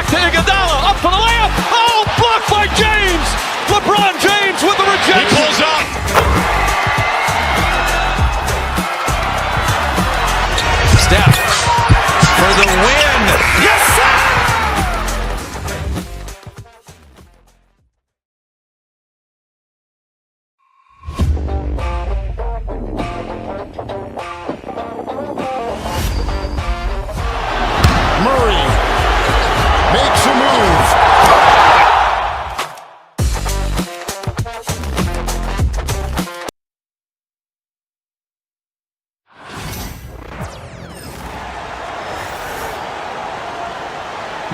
to Iguodala, up for the layup. Oh, blocked by James. LeBron James with the rejection. He pulls up. Steph for the win. Yes, sir. Murray makes a move.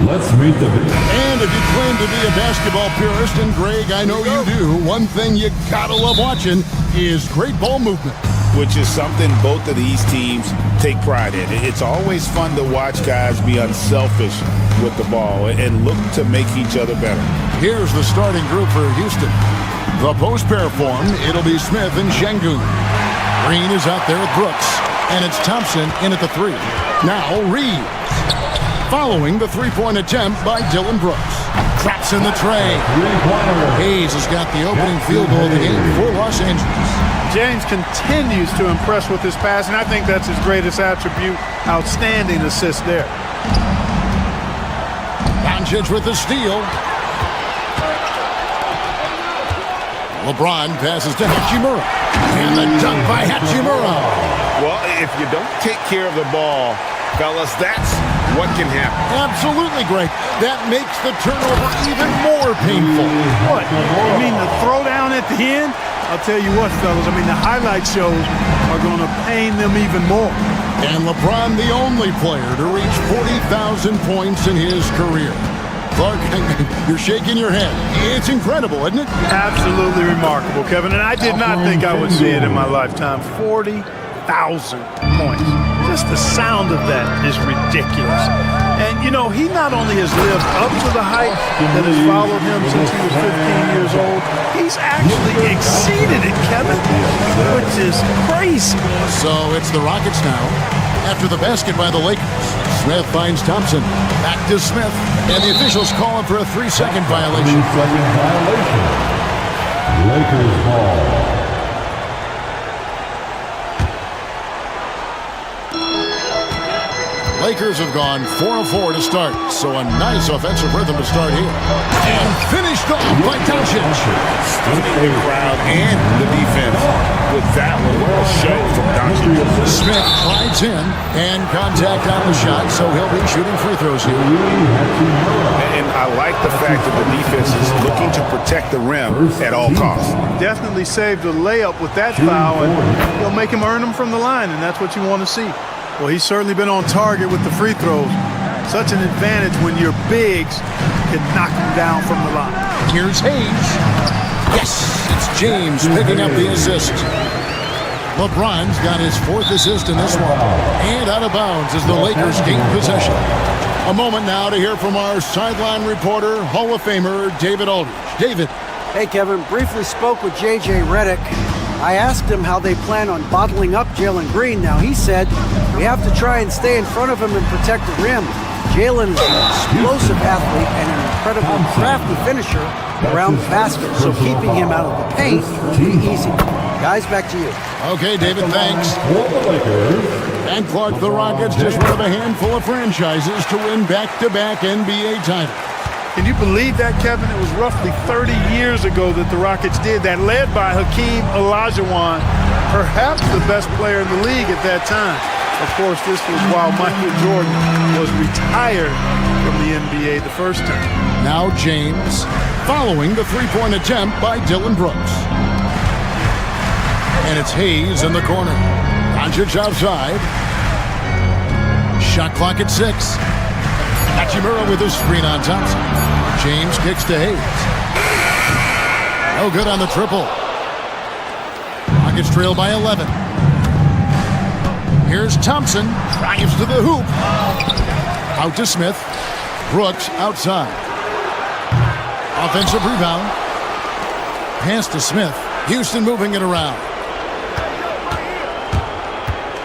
Let's meet the And if you claim to be a basketball purist, and Greg, I know you do, one thing you gotta love watching is great ball movement. Which is something both of these teams take pride in. It's always fun to watch guys be unselfish with the ball and look to make each other better. Here's the starting group for Houston. The post pair form, it'll be Smith and Şengün. Green is out there with Brooks, and it's Thompson in at the 3. Now Reeves. Following the three-point attempt by Dylan Brooks. Traps in the tray. Hayes has got the opening field goal of the game for Los Angeles. James continues to impress with his passing. I think that's his greatest attribute. Outstanding assist there. Doncic with the steal. LeBron passes to Hachimura. And the dunk by Hachimura. Well, if you don't take care of the ball, fellas, that's what can happen. Absolutely great. That makes the turnover even more painful. What? You mean the throwdown at the end? I'll tell you what, fellas. I mean, the highlight shows are going to pain them even more. And LeBron, the only player to reach 40,000 points in his career. Clark, you're shaking your head. It's incredible, isn't it? Absolutely remarkable, Kevin. And I did not think I would see it in my lifetime. 40,000 points. Just the sound of that is ridiculous. And, you know, he not only has lived up to the hype that has followed him since he was 15 years old, he's actually exceeded it, Kevin, which is crazy. So it's the Rockets now. After the basket by the Lakers, Smith finds Thompson. Back to Smith. And the officials call him for a 3-second violation. 3-second violation. Lakers ball. Lakers have gone 4 of 4 to start, so a nice offensive rhythm to start here. And finished off by Doncic. Stunning the crowd and the defense with that one. What a show from Doncic. Smith slides in and contact on the shot, so he'll be shooting free throws here. And I like the fact that the defense is looking to protect the rim at all costs. Definitely saved a layup with that foul, and they'll make him earn them from the line, and that's what you want to see. Well, he's certainly been on target with the free throws. Such an advantage when your bigs can knock him down from the line. Here's Hayes. Yes, it's James picking up the assist. LeBron's got his 4th assist in this one. And out of bounds as the Lakers gain possession. A moment now to hear from our sideline reporter, Hall of Famer David Aldridge. David. Hey, Kevin. Briefly spoke with J.J. Redick. I asked him how they plan on bottling up Jalen Green. Now, he said, we have to try and stay in front of him and protect the rim. Jalen is an explosive athlete and an incredible crafty finisher around the basket, so keeping him out of the paint will be easy. Guys, back to you. Okay, David, thanks. And Clark, the Rockets just one of a handful of franchises to win back-to-back NBA titles. Can you believe that, Kevin? It was roughly 30 years ago that the Rockets did that, led by Hakeem Olajuwon, perhaps the best player in the league at that time. Of course, this was while Michael Jordan was retired from the NBA the first time. Now James, following the three-point attempt by Dylan Brooks. And it's Hayes in the corner. Doncic outside. Shot clock at 6. Hachimura with his screen on Thompson. James kicks to Hayes. No good on the triple. Rockets trail by 11. Here's Thompson. Drives to the hoop. Out to Smith. Brooks outside. Offensive rebound. Pass to Smith. Houston moving it around.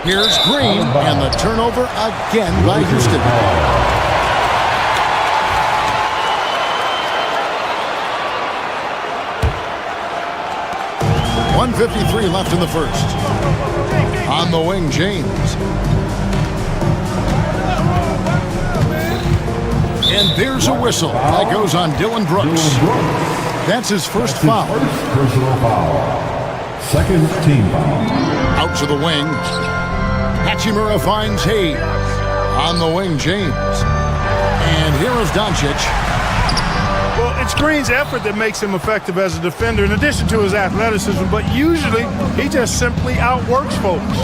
Here's Green. And the turnover again by Houston. 1:53 left in the first. On the wing, James. And there's a whistle. That goes on Dylan Brooks. That's his first foul. Personal foul. Second team foul. Out to the wing. Hachimura finds Hayes. On the wing, James. And here is Doncic. Well, it's Green's effort that makes him effective as a defender in addition to his athleticism, but usually he just simply outworks folks.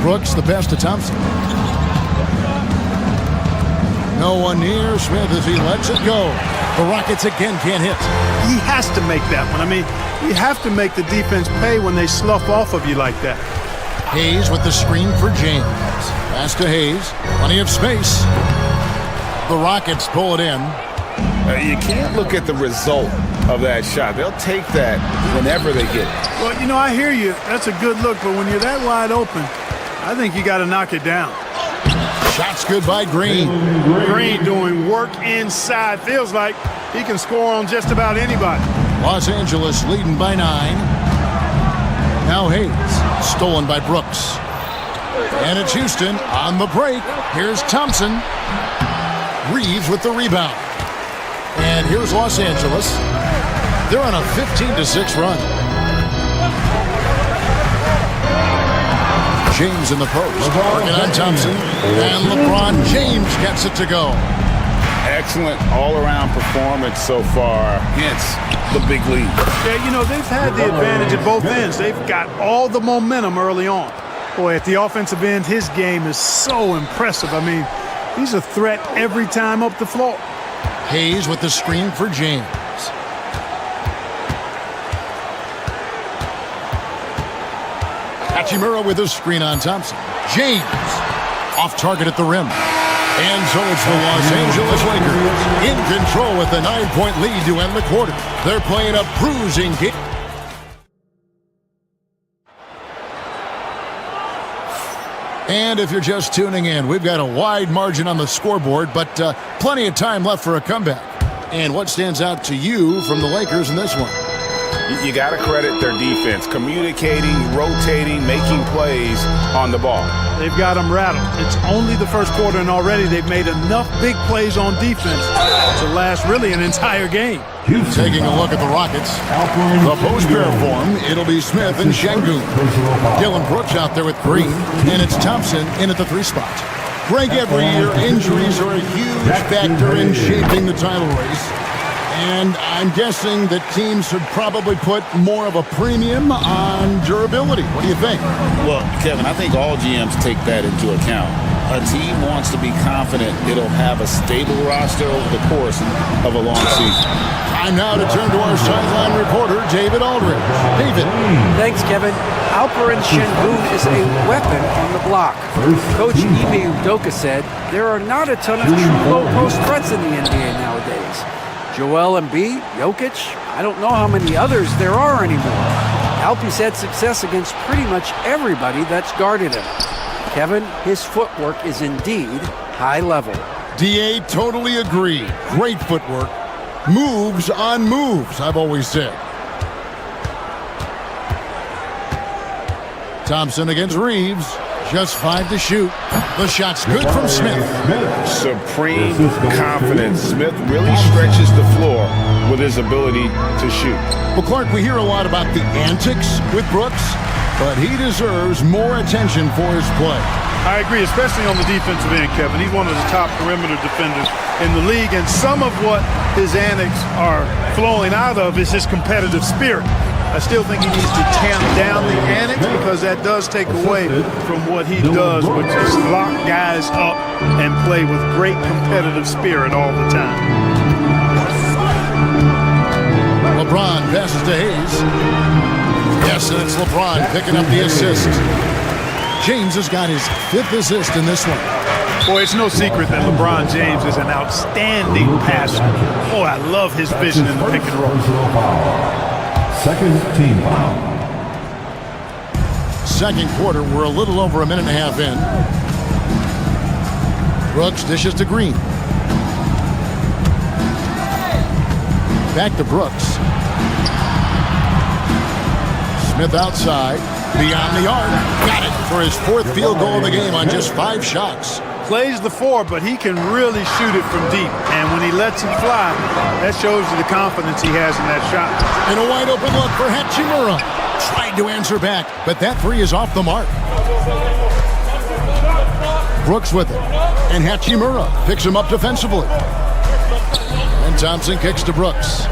Brooks, the pass to Thompson. No one near. Smith as he lets it go. The Rockets again can't hit. He has to make that one. I mean, you have to make the defense pay when they slough off of you like that. Hayes with the screen for James. Pass to Hayes. Plenty of space. The Rockets pull it in. You can't look at the result of that shot. They'll take that whenever they get it. Well, you know, I hear you. That's a good look, but when you're that wide open, I think you got to knock it down. Shots good by Green. Green doing work inside. Feels like he can score on just about anybody. Los Angeles leading by 9. Now Hayes. Stolen by Brooks. And it's Houston on the break. Here's Thompson. Reeves with the rebound. And here's Los Angeles. They're on a 15-6 run. James in the post. Working on Thompson. And LeBron James gets it to go. Excellent all-around performance so far, hence the big lead. Yeah, you know, they've had the advantage at both ends. They've got all the momentum early on. Boy, at the offensive end, his game is so impressive. I mean, he's a threat every time up the floor. Hayes with the screen for James. Hachimura with a screen on Thompson. James off target at the rim. And so it's the Los Angeles Lakers in control with a 9-point lead to end the quarter. They're playing a bruising game. And if you're just tuning in, we've got a wide margin on the scoreboard, but plenty of time left for a comeback. And what stands out to you from the Lakers in this one? You got to credit their defense, communicating, rotating, making plays on the ball. They've got them rattled. It's only the first quarter, and already they've made enough big plays on defense to last really an entire game. Taking a look at the Rockets. The post pair form, it'll be Smith and Şengün. Dylan Brooks out there with Green, and it's Thompson in at the 3 spot. Greg, every year injuries are a huge factor in shaping the title race. And I'm guessing that teams should probably put more of a premium on durability. What do you think? Well, Kevin, I think all GMs take that into account. A team wants to be confident it'll have a stable roster over the course of a long season. Time now to turn to our sideline reporter, David Aldridge. David. Thanks, Kevin. Alperen Şengün is a weapon on the block. Coach Ime Udoka said there are not a ton of true low-post threats in the NBA nowadays. Joel Embiid, Jokic, I don't know how many others there are anymore. Alpe's had success against pretty much everybody that's guarded him. Kevin, his footwork is indeed high level. DA, totally agree. Great footwork. Moves on moves, I've always said. Thompson against Reeves. Just 5 to shoot. The shot's good from Smith. Supreme confidence. Smith really stretches the floor with his ability to shoot. Well, Clark, we hear a lot about the antics with Brooks, but he deserves more attention for his play. I agree, especially on the defensive end, Kevin. He's one of the top perimeter defenders in the league, and some of what his antics are flowing out of is his competitive spirit. I still think he needs to tamp down the antics because that does take away from what he does, which is lock guys up and play with great competitive spirit all the time. LeBron passes to Hayes. Yes, and it's LeBron picking up the assist. James has got his 5th assist in this one. Boy, it's no secret that LeBron James is an outstanding passer. Boy, I love his vision in the pick and roll. Second team foul. Second quarter, we're a little over a minute and a half in. Brooks dishes to Green. Back to Brooks. Smith outside. Beyond the arc. Got it for his 4th field goal of the game on just 5 shots. Plays the 4, but he can really shoot it from deep. And when he lets it fly, that shows you the confidence he has in that shot. And a wide open look for Hachimura. Tried to answer back, but that 3 is off the mark. Brooks with it. And Hachimura picks him up defensively. And Thompson kicks to Brooks.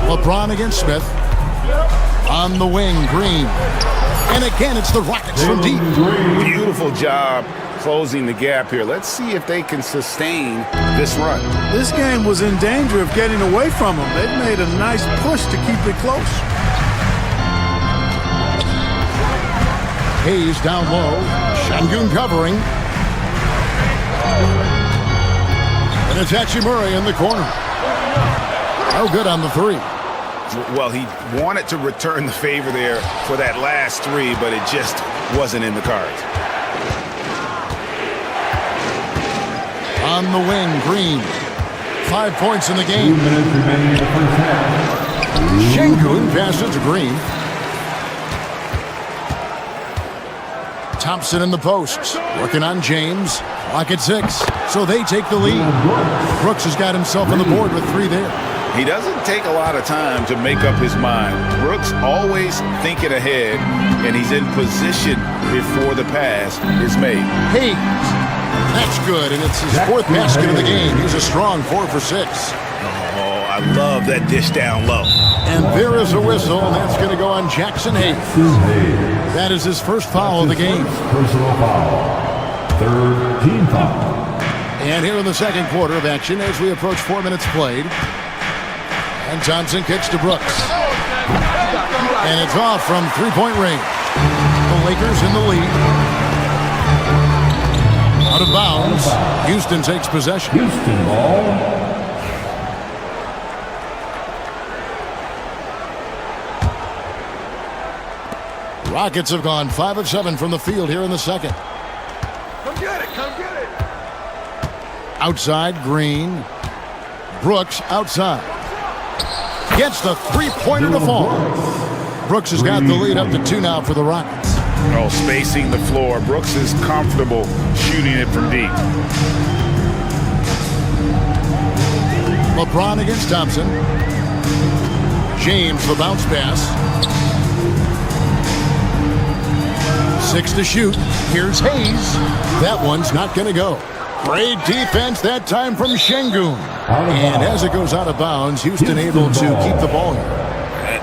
LeBron against Smith. On the wing, Green. And again, it's the Rockets from deep. Beautiful job closing the gap here. Let's see if they can sustain this run. This game was in danger of getting away from them. They've made a nice push to keep it close. Hayes down low. Şengün covering. And it's Hachimura in the corner. No good on the 3. Well, he wanted to return the favor there for that last 3, but it just wasn't in the cards. On the wing, Green. 5 points in the game. 2 minutes remaining in the first half. Şengün passes to Green. Thompson in the posts. Working on James. Clock at 6. So they take the lead. Brooks has got himself on the board with 3 there. He doesn't take a lot of time to make up his mind. Brooks always thinking ahead, and he's in position before the pass is made. Hayes. That's good, and it's his 4th basket of the game. He's a strong 4 for 6. Oh, I love that dish down low. And there is a whistle, and that's going to go on Jackson Hayes. That is his 1st foul of the game. Personal foul. 3rd team foul. And here in the 2nd quarter of action as we approach 4 minutes played. And Johnson kicks to Brooks. And it's off from 3-point range. The Lakers in the lead. Out of bounds. Houston takes possession. Houston ball. Rockets have gone 5 of 7 from the field here in the 2nd. Come get it, come get it. Outside, Green. Brooks outside. Gets the 3-pointer to fall. Brooks has got the lead up to 2 now for the Rockets. Oh, spacing the floor. Brooks is comfortable shooting it from deep. LeBron against Thompson. James, the bounce pass. 6 to shoot. Here's Hayes. That one's not going to go. Great defense that time from Şengün. And as it goes out of bounds, Houston able to keep the ball here.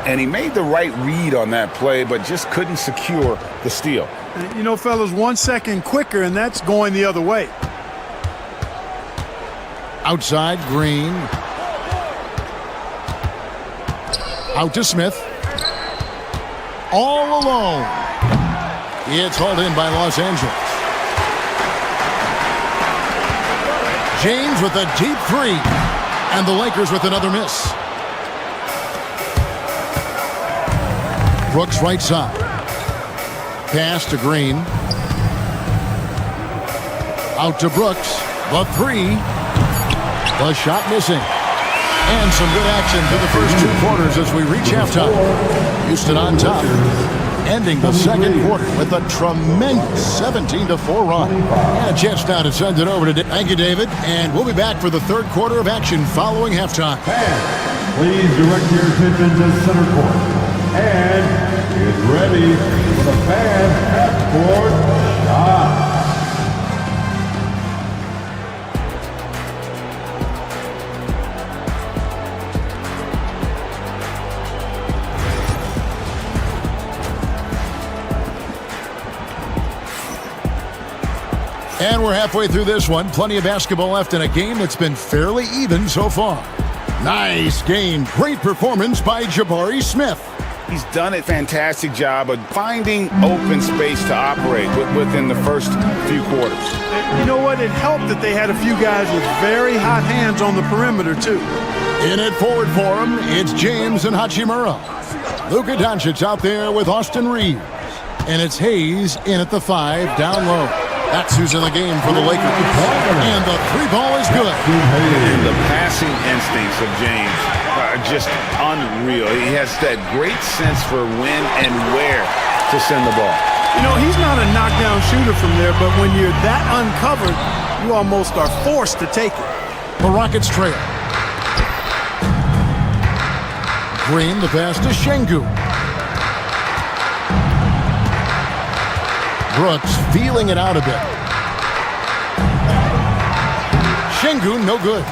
And he made the right read on that play, but just couldn't secure the steal. You know, fellas, 1 second quicker, and that's going the other way. Outside, Green. Out to Smith. All alone. It's hauled in by Los Angeles. James with a deep 3. And the Lakers with another miss. Brooks right side. Pass to Green. Out to Brooks. The 3. The shot missing. And some good action through the first 2 quarters as we reach halftime. Houston on top. Ending the 2nd quarter with a tremendous 17-4 run. And a chance now to send it over to David. Thank you, David. And we'll be back for the 3rd quarter of action following halftime. Fans, please direct your attention to center court. And get ready for the fans half-court shot. And we're halfway through this one. Plenty of basketball left in a game that's been fairly even so far. Nice game. Great performance by Jabari Smith. He's done a fantastic job of finding open space to operate within the first few quarters. You know what? It helped that they had a few guys with very hot hands on the perimeter, too. In it forward for him, it's James and Hachimura. Luka Doncic out there with Austin Reeves. And it's Hayes in at the 5, down low. That's who's in the game for the Lakers. And the three ball is good. And the passing instincts of James are just unreal. He has that great sense for when and where to send the ball. You know, he's not a knockdown shooter from there, but when you're that uncovered, you almost are forced to take it. The Rockets trail. Green, the pass to Şengün. Brooks feeling it out a bit. Şengün, no good.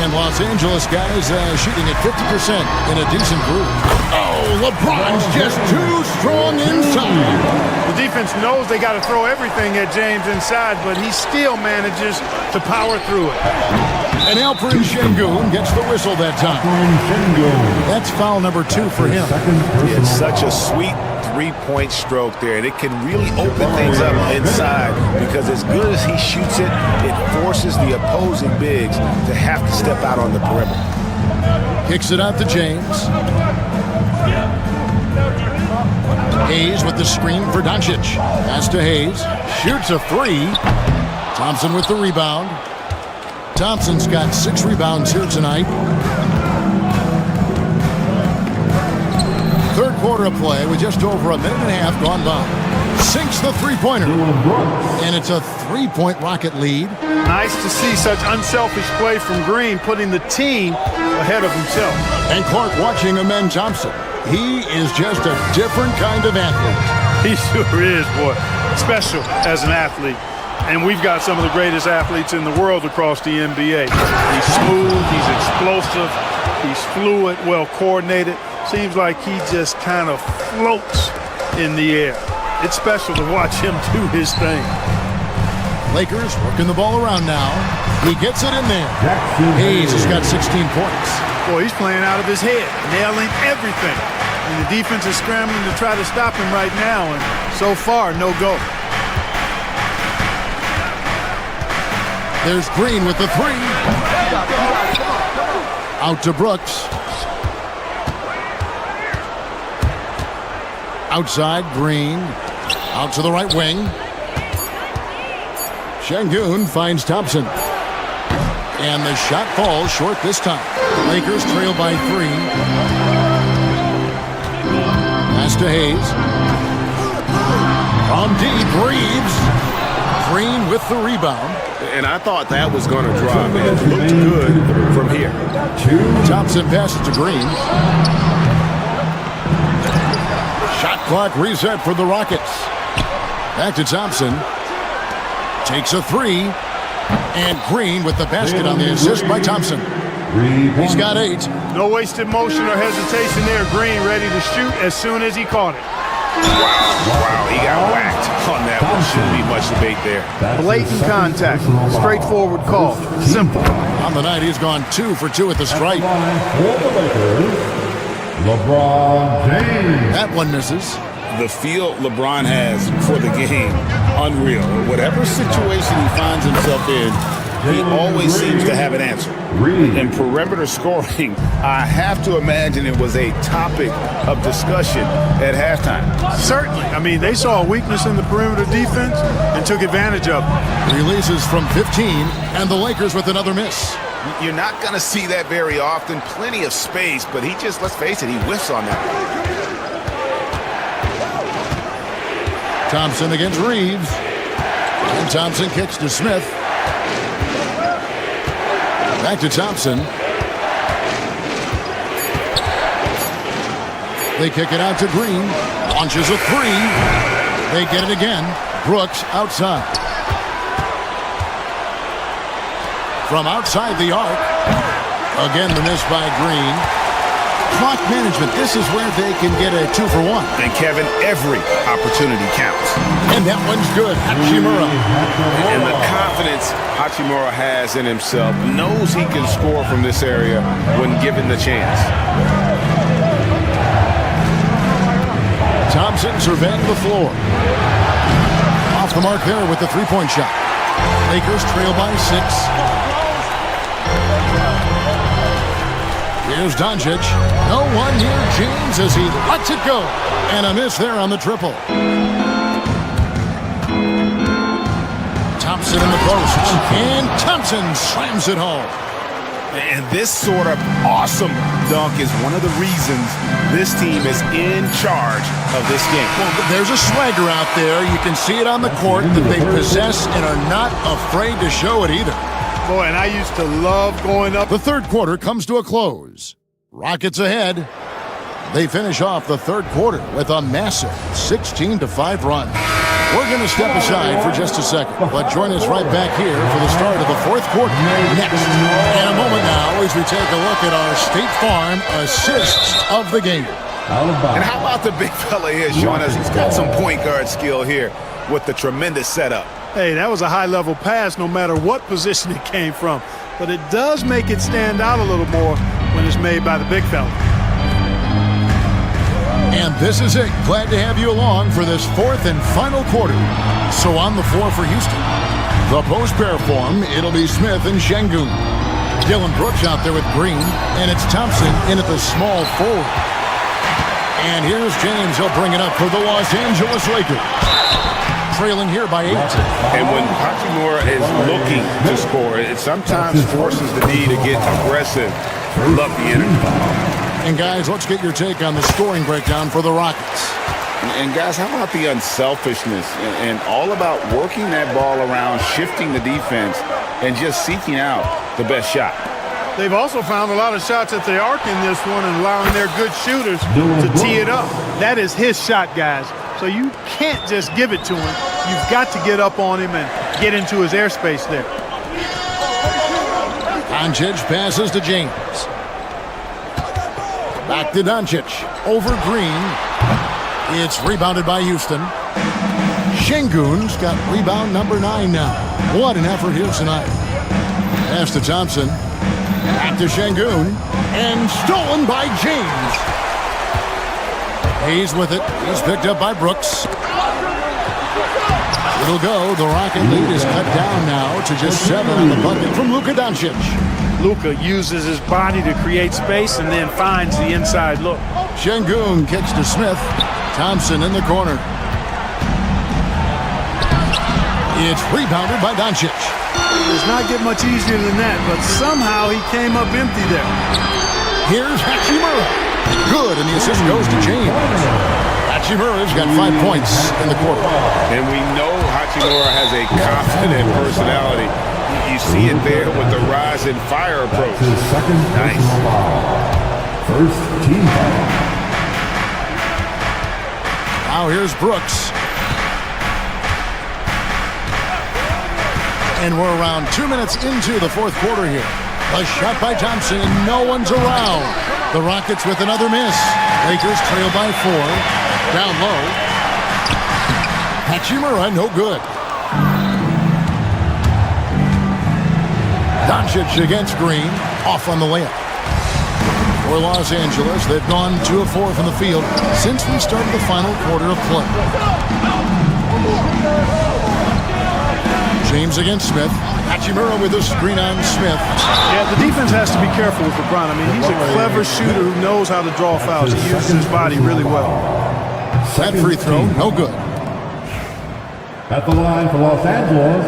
And Los Angeles guys shooting at 50% in a decent group. Oh, LeBron's just too strong inside. The defense knows they got to throw everything at James inside, but he still manages to power through it. And Alperen Şengün gets the whistle that time. That's foul number 2 for him. It's such a sweet three-point stroke there, and it can really open things up inside because as good as he shoots it, it forces the opposing bigs to have to step out on the perimeter. Kicks it out to James. Hayes with the screen for Doncic. Pass to Hayes. Shoots a three. Thompson with the rebound. Thompson's got 6 rebounds here tonight. Third quarter of play with just over a minute and a half gone by. Sinks the three-pointer. And it's a 3-point Rocket lead. Nice to see such unselfish play from Green, putting the team ahead of himself. And Clark watching Amen Thompson. He is just a different kind of athlete. He sure is, boy. Special as an athlete. And we've got some of the greatest athletes in the world across the NBA. He's smooth, he's explosive, he's fluid, well coordinated. Seems like he just kind of floats in the air. It's special to watch him do his thing. Lakers working the ball around now. He gets it in there. Hayes has got 16 points. Boy, he's playing out of his head, nailing everything. And the defense is scrambling to try to stop him right now, and so far, no go. There's Green with the three. Out to Brooks. Outside, Green. Out to the right wing. Şengün finds Thompson. And the shot falls short this time. Lakers trail by 3. Pass to Hayes. From deep, Reeves. Green with the rebound. And I thought that was going to drop. It looked good from here. Thompson passes to Green. Shot clock reset for the Rockets. Back to Thompson. Takes a three. And Green with the basket on the assist by Thompson. He's got 8. No wasted motion or hesitation there. Green ready to shoot as soon as he caught it. Wow, he got whacked on that one. Shouldn't be much debate there. Blatant contact. Straightforward call. Simple. On the night, he's gone 2 for 2 at the stripe. LeBron James. That one misses. The feel LeBron has for the game, unreal. Whatever situation he finds himself in, he always seems to have an answer. In perimeter scoring, I have to imagine it was a topic of discussion at halftime. Certainly. I mean, they saw a weakness in the perimeter defense and took advantage of it. Releases from 15, and the Lakers with another miss. You're not going to see that very often. Plenty of space, but he just, let's face it, he whiffs on that. Thompson against Reeves. And Thompson kicks to Smith. Back to Thompson. They kick it out to Green. Launches a three. They get it again. Brooks outside. From outside the arc. Again, the miss by Green. Clock management. This is where they can get a 2 for 1. And Kevin, every opportunity counts. And that one's good. Hachimura. And the confidence Hachimura has in himself, knows he can score from this area when given the chance. Thompson surveying the floor. Off the mark there with the three-point shot. Lakers trail by 6. Here's Doncic. No one near James as he lets it go. And a miss there on the triple. Thompson in the post. And Thompson slams it home. And this sort of awesome dunk is one of the reasons this team is in charge of this game. Well, there's a swagger out there. You can see it on the court that they possess and are not afraid to show it either. Boy, and I used to love going up. The third quarter comes to a close. Rockets ahead. They finish off the third quarter with a massive 16-5 run. We're going to step aside for just a second, but join us right back here for the start of the fourth quarter next. In a moment now as we take a look at our State Farm assists of the game. And how about the big fella here showing us he's got some point guard skill here with the tremendous setup. Hey, that was a high-level pass no matter what position it came from. But it does make it stand out a little more when it's made by the big fella. And this is it. Glad to have you along for this fourth and final quarter. So on the floor for Houston, the post pair form, it'll be Smith and Şengün. Dylan Brooks out there with Green, and it's Thompson in at the small forward. And here's James. He'll bring it up for the Los Angeles Lakers. Trailing here by 8. And when Hachimura is looking to score, it sometimes forces the need to get aggressive. Love the energy. And guys, let's get your take on the scoring breakdown for the Rockets. And guys, how about the unselfishness and all about working that ball around, shifting the defense, and just seeking out the best shot. They've also found a lot of shots at the arc in this one and allowing their good shooters to tee it up. That is his shot, guys. So you can't just give it to him. You've got to get up on him and get into his airspace there. Doncic passes to James. Back to Doncic. Over Green. It's rebounded by Houston. Şengün's got rebound number 9 now. What an effort here tonight. Pass to Thompson. Back to Şengün. And stolen by James. He's with it. He's picked up by Brooks. It'll go. The Rocket lead is cut down now to just 7 on the bucket from Luka Doncic. Luka uses his body to create space and then finds the inside look. Şengün kicks to Smith. Thompson in the corner. It's rebounded by Doncic. It does not get much easier than that, but somehow he came up empty there. Here's Hachimura. Good, and the assist goes to James. Hachimura's got 5 points in the quarter. And we know Hachimura has a confident personality. You see it there with the rise and fire approach. His second Nice. First team foul. Now here's Brooks. And we're around 2 minutes into the fourth quarter here. A shot by Thompson, and no one's around. The Rockets with another miss. Lakers trail by 4. Down low. Hachimura, no good. Doncic against Green. Off on the layup. For Los Angeles, they've gone 2 of 4 from the field since we started the final quarter of play. James against Smith. Hachimura with a screen on Smith. Yeah, the defense has to be careful with LeBron. I mean, he's a clever shooter who knows how to draw fouls. He uses his body really well. That free throw, no good. At the line for Los Angeles,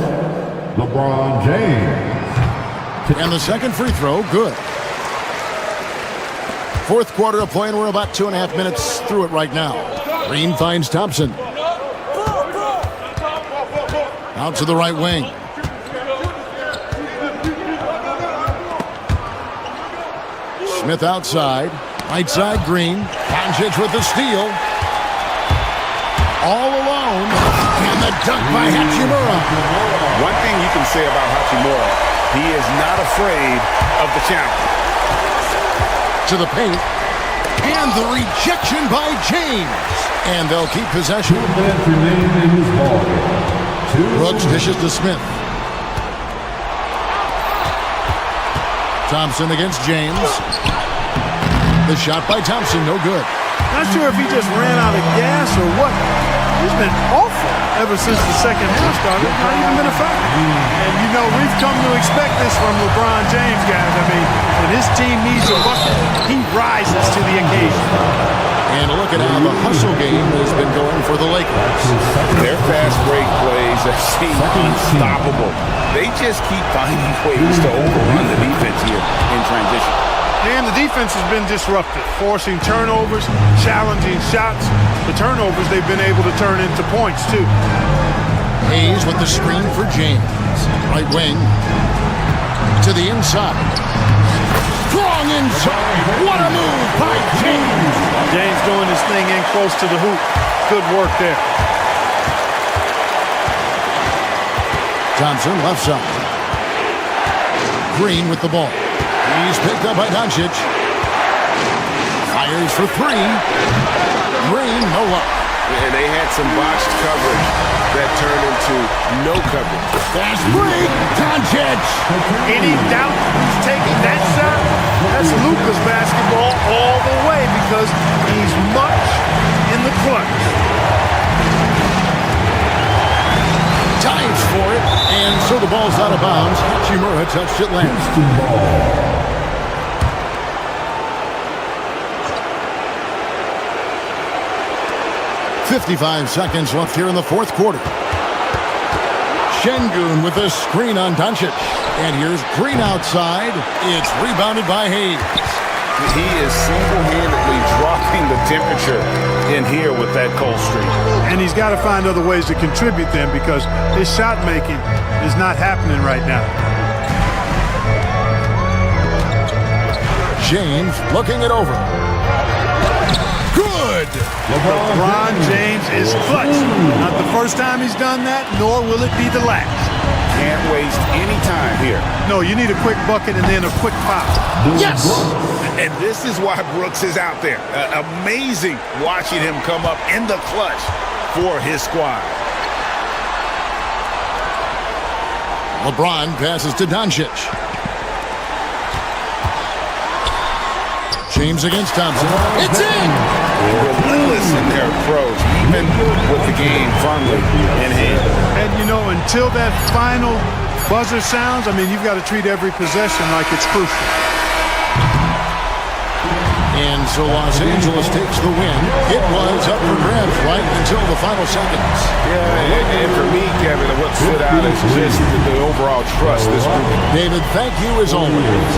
LeBron James. And the second free throw, good. Fourth quarter of play, and we're about 2.5 minutes through it right now. Green finds Thompson. Out to the right wing. Smith outside. Right side, Green. Doncic with the steal. All alone. And the dunk by Hachimura. One thing you can say about Hachimura, he is not afraid of the challenge. To the paint. And the rejection by James. And they'll keep possession. 2 minutes remaining in this ball game. Brooks dishes to Smith. Thompson against James. The shot by Thompson, no good. Not sure if he just ran out of gas or what. He's been awful ever since the second half started. Not even been a factor. And, you know, we've come to expect this from LeBron James, guys. I mean, when his team needs a bucket, he rises to the occasion. And a look at how the hustle game has been going for the Lakers. Their fast break plays have seemed unstoppable. They just keep finding ways to overrun the defense here in transition. And the defense has been disrupted, forcing turnovers, challenging shots. The turnovers they've been able to turn into points, too. Hayes with the screen for James. Right wing to the inside. Strong inside. What a move by James. James doing his thing in close to the hoop. Good work there. Thompson left side. Green with the ball. He's picked up by Doncic. Fires for three. Green, no luck. And they had some botched coverage that turned into no coverage. Fast break. Doncic. Any doubt who's taking that shot? That's Luka's basketball all the way because he's much in the clutch. Dives for it, and so the ball's out of bounds. Hachimura touched it last. 55 seconds left here in the fourth quarter. Şengün with a screen on Doncic. And here's Green outside. It's rebounded by Hayes. He is single-handedly dropping the temperature in here with that cold streak. And he's got to find other ways to contribute then because his shot making is not happening right now. James looking it over. Good! LeBron James is clutch. Not the first time he's done that, nor will it be the last. Can't waste any time here. No, you need a quick bucket and then a quick foul. Yes! And this is why Brooks is out there. Amazing watching him come up in the clutch for his squad. LeBron passes to Doncic. James against Thompson. It's in! Relentless in their approach, even with the game firmly in hand. And, you know, until that final buzzer sounds, I mean, you've got to treat every possession like it's crucial. And so Los Angeles takes the win. It was up for grabs right until the final seconds. Yeah, and for me, Kevin, what stood out is just the overall trust this group. David, thank you as always.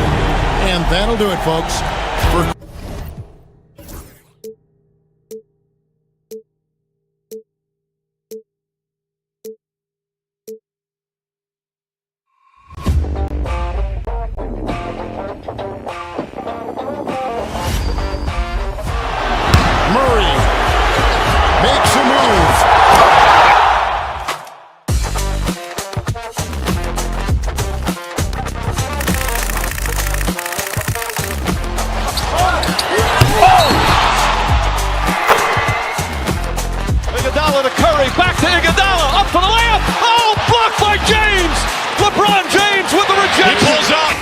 And that'll do it, folks. For Murray makes a move. Iguodala to Curry, back to Iguodala, up for the layup. Oh, blocked by James. LeBron James with the rejection. He pulls up.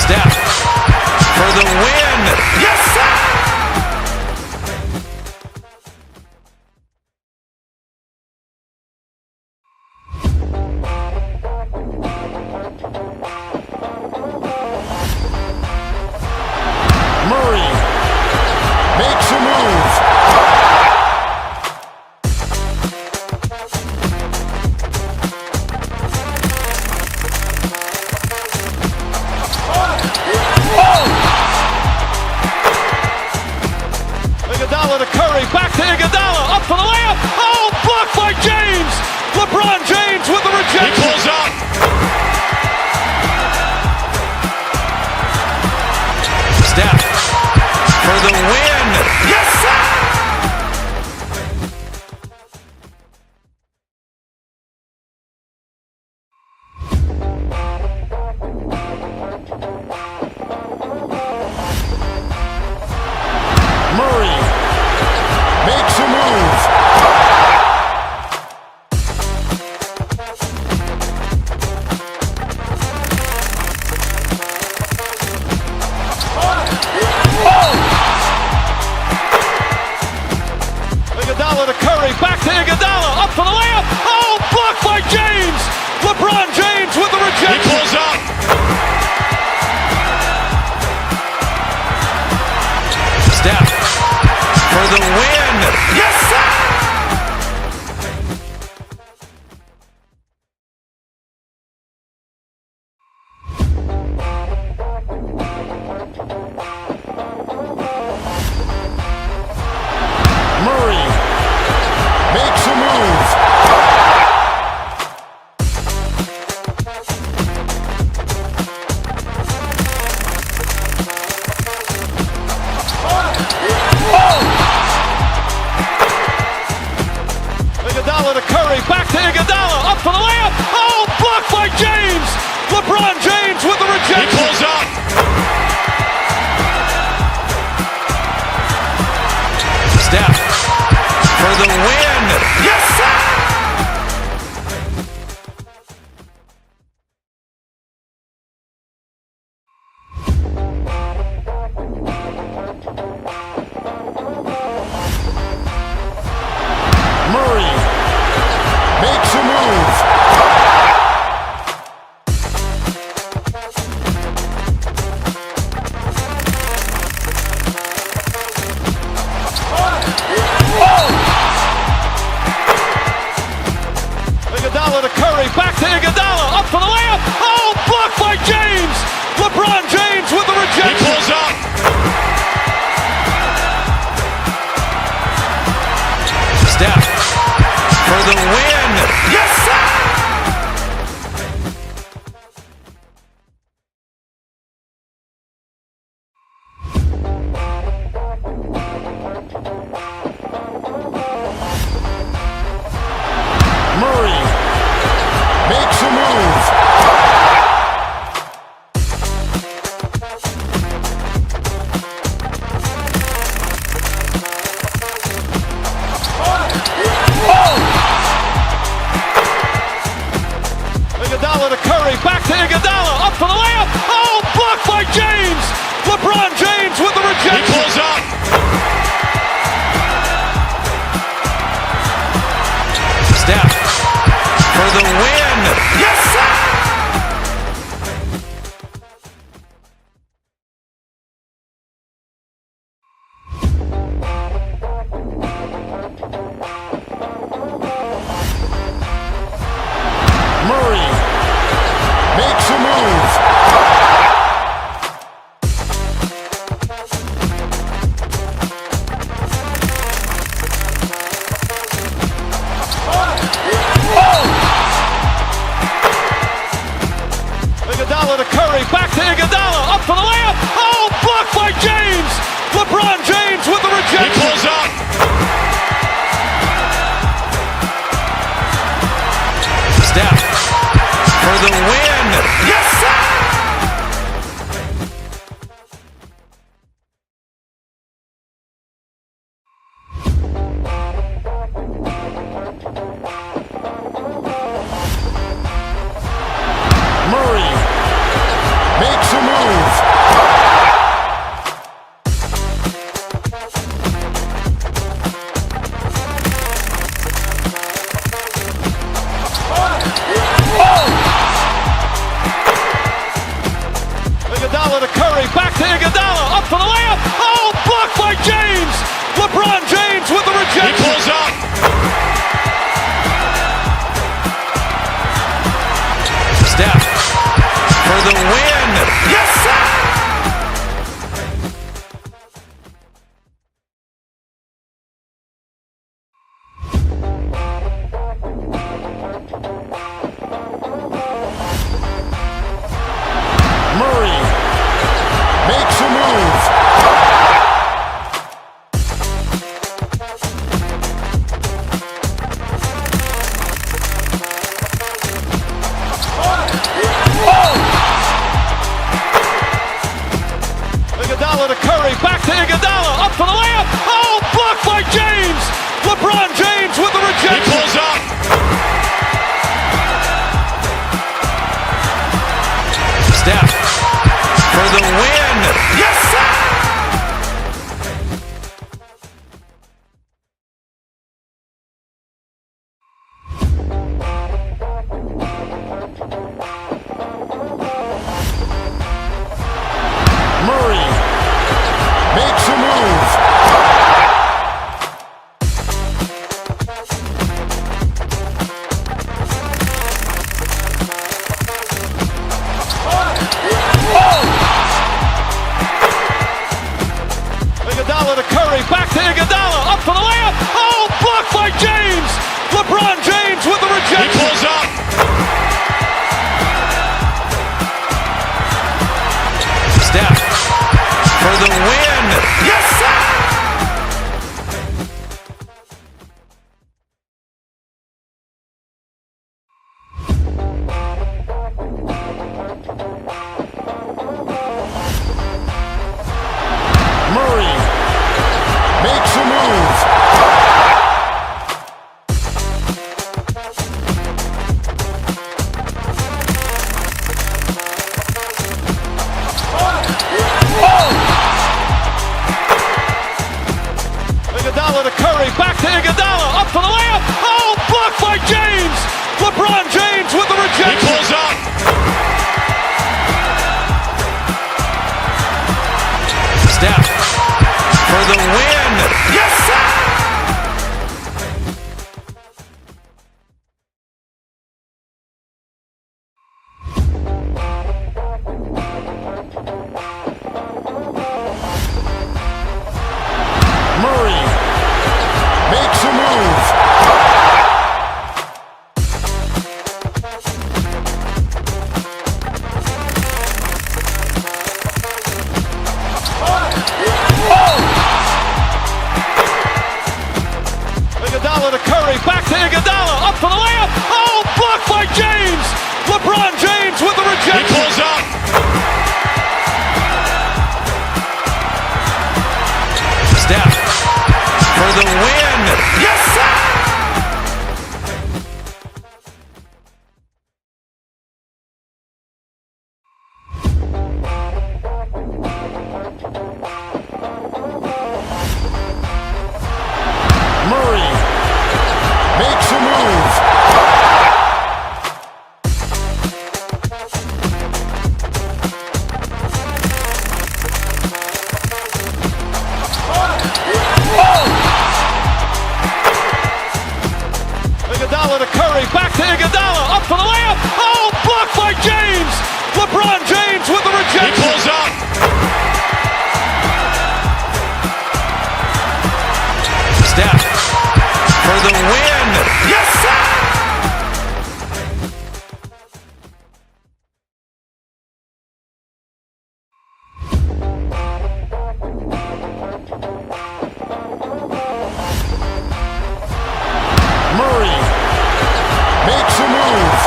Steph for the win. Yes, sir! Murray makes a move. Iguodala to Curry, back to Iguodala, up for the layup. Oh, blocked by James. LeBron James with the rejection. He pulls up. Steph for the win. Yes, sir! Murray makes a move. for the layup. Oh, blocked by James. LeBron James with the rejection. He pulls up. Steph for the win. Yes, sir. Murray makes a move. Iguodala to Curry, back to Iguodala, up for the layup. Oh, blocked by James. LeBron James with the rejection. He pulls up. Steph for the win. Yes, sir. Murray makes a move. Iguodala to Curry, back to Iguodala, up for the layup. Oh, blocked by James. LeBron James with the rejection. He pulls up. Steph for the win. Yes, sir. Murray makes a move. Iguodala to Curry, back to Iguodala, up for the layup. Oh, blocked by James. LeBron James with the rejection. He pulls up. Steph for the win. Yes, sir. Murray makes a move. Iguodala to Curry, back to Iguodala, up for the layup. Oh, blocked by James. LeBron James with the rejection. He pulls up. Steph for the win. Yes, sir. Murray makes a move. Iguodala to Curry, back to Iguodala, up for the layup. Oh, blocked by James. LeBron James with the rejection. He pulls up. Steph for the win. Yes, sir. Murray makes a move. Iguodala to Curry, back to Iguodala, up for the layup. Oh, blocked by James. LeBron James with the rejection. He pulls up. Steph for the win. Yes, sir. back to Iguodala, up for the layup. Oh, blocked by James. LeBron James with the rejection. He pulls up. Steph for the win. Yes, sir. Murray makes a move. Iguodala to Curry, back to Iguodala, up for the layup. Oh, blocked by James. LeBron James with the rejection. He pulls up. Steph for the win. Yes, sir. Murray makes a move.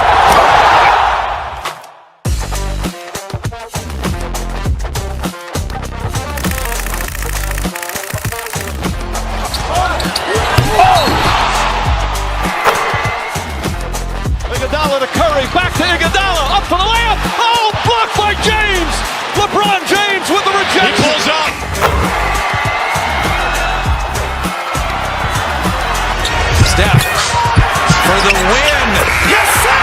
Iguodala to Curry, back to Iguodala, up for the layup. Oh, blocked by James. LeBron James with the rejection. He pulls up. Steph for the win. Yes, sir.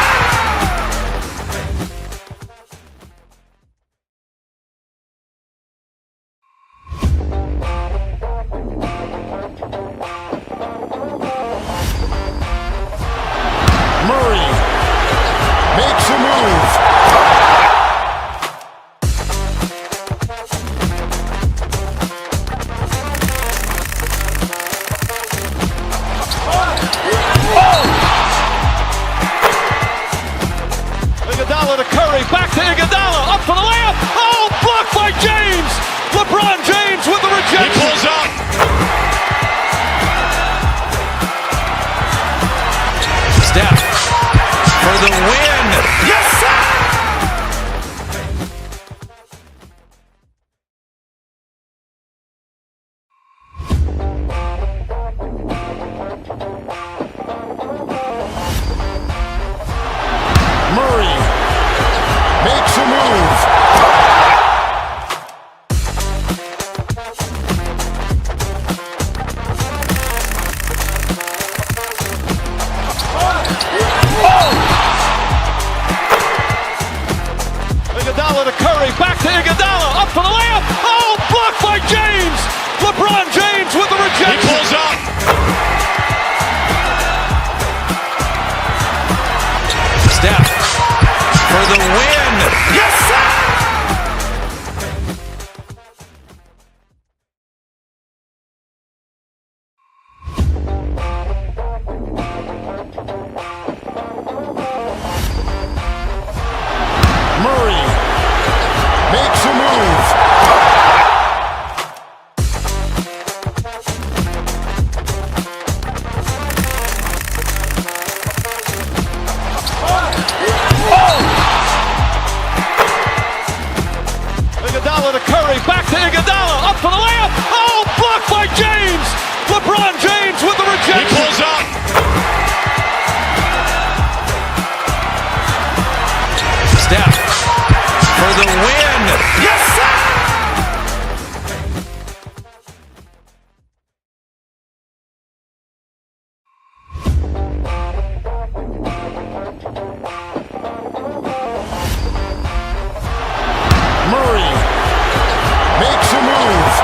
Murray makes a move. Iguodala to Curry, back to Iguodala, up for the layup. Oh, blocked by James. LeBron James with the rejection. He pulls up. Steph for the win. Yes, sir. Murray makes a move. Iguodala to Curry, back to Iguodala, up for the layup. Oh, blocked by James. LeBron James with the rejection. He pulls up. Steph for the win. Yes, sir. Murray makes a move. Iguodala to Curry, back to Iguodala, up for the layup. Oh, blocked by James. LeBron James with the rejection. He pulls up. Steph for the win. Yes, sir. Murray makes a move.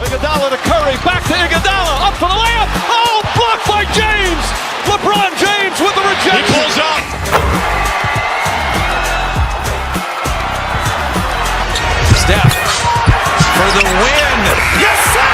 Iguodala to Curry, back to Iguodala, up for the layup. Oh, blocked by James. LeBron James with the rejection. He pulls up. Steph for the win. Yes, sir.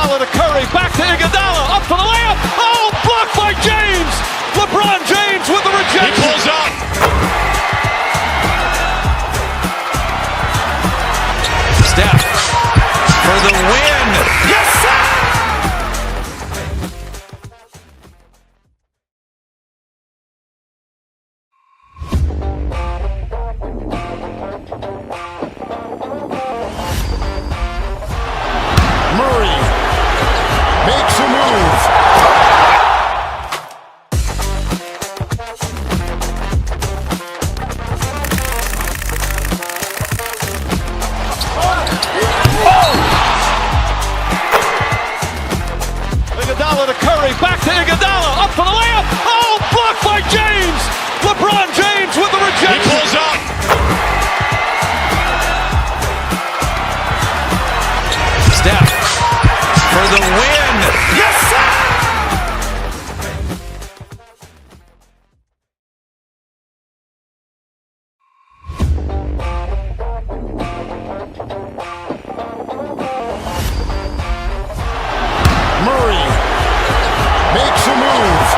Iguodala to Curry, back to Iguodala, up for the layup. Oh, blocked by James. LeBron James with the rejection. He pulls up. Steph for the win. Yes, sir. Murray makes a move. Iguodala to Curry, back to Iguodala, up for the layup. Oh, blocked by James. LeBron James with the rejection. He pulls up. Steph for the win. Yes, sir. Murray makes a move.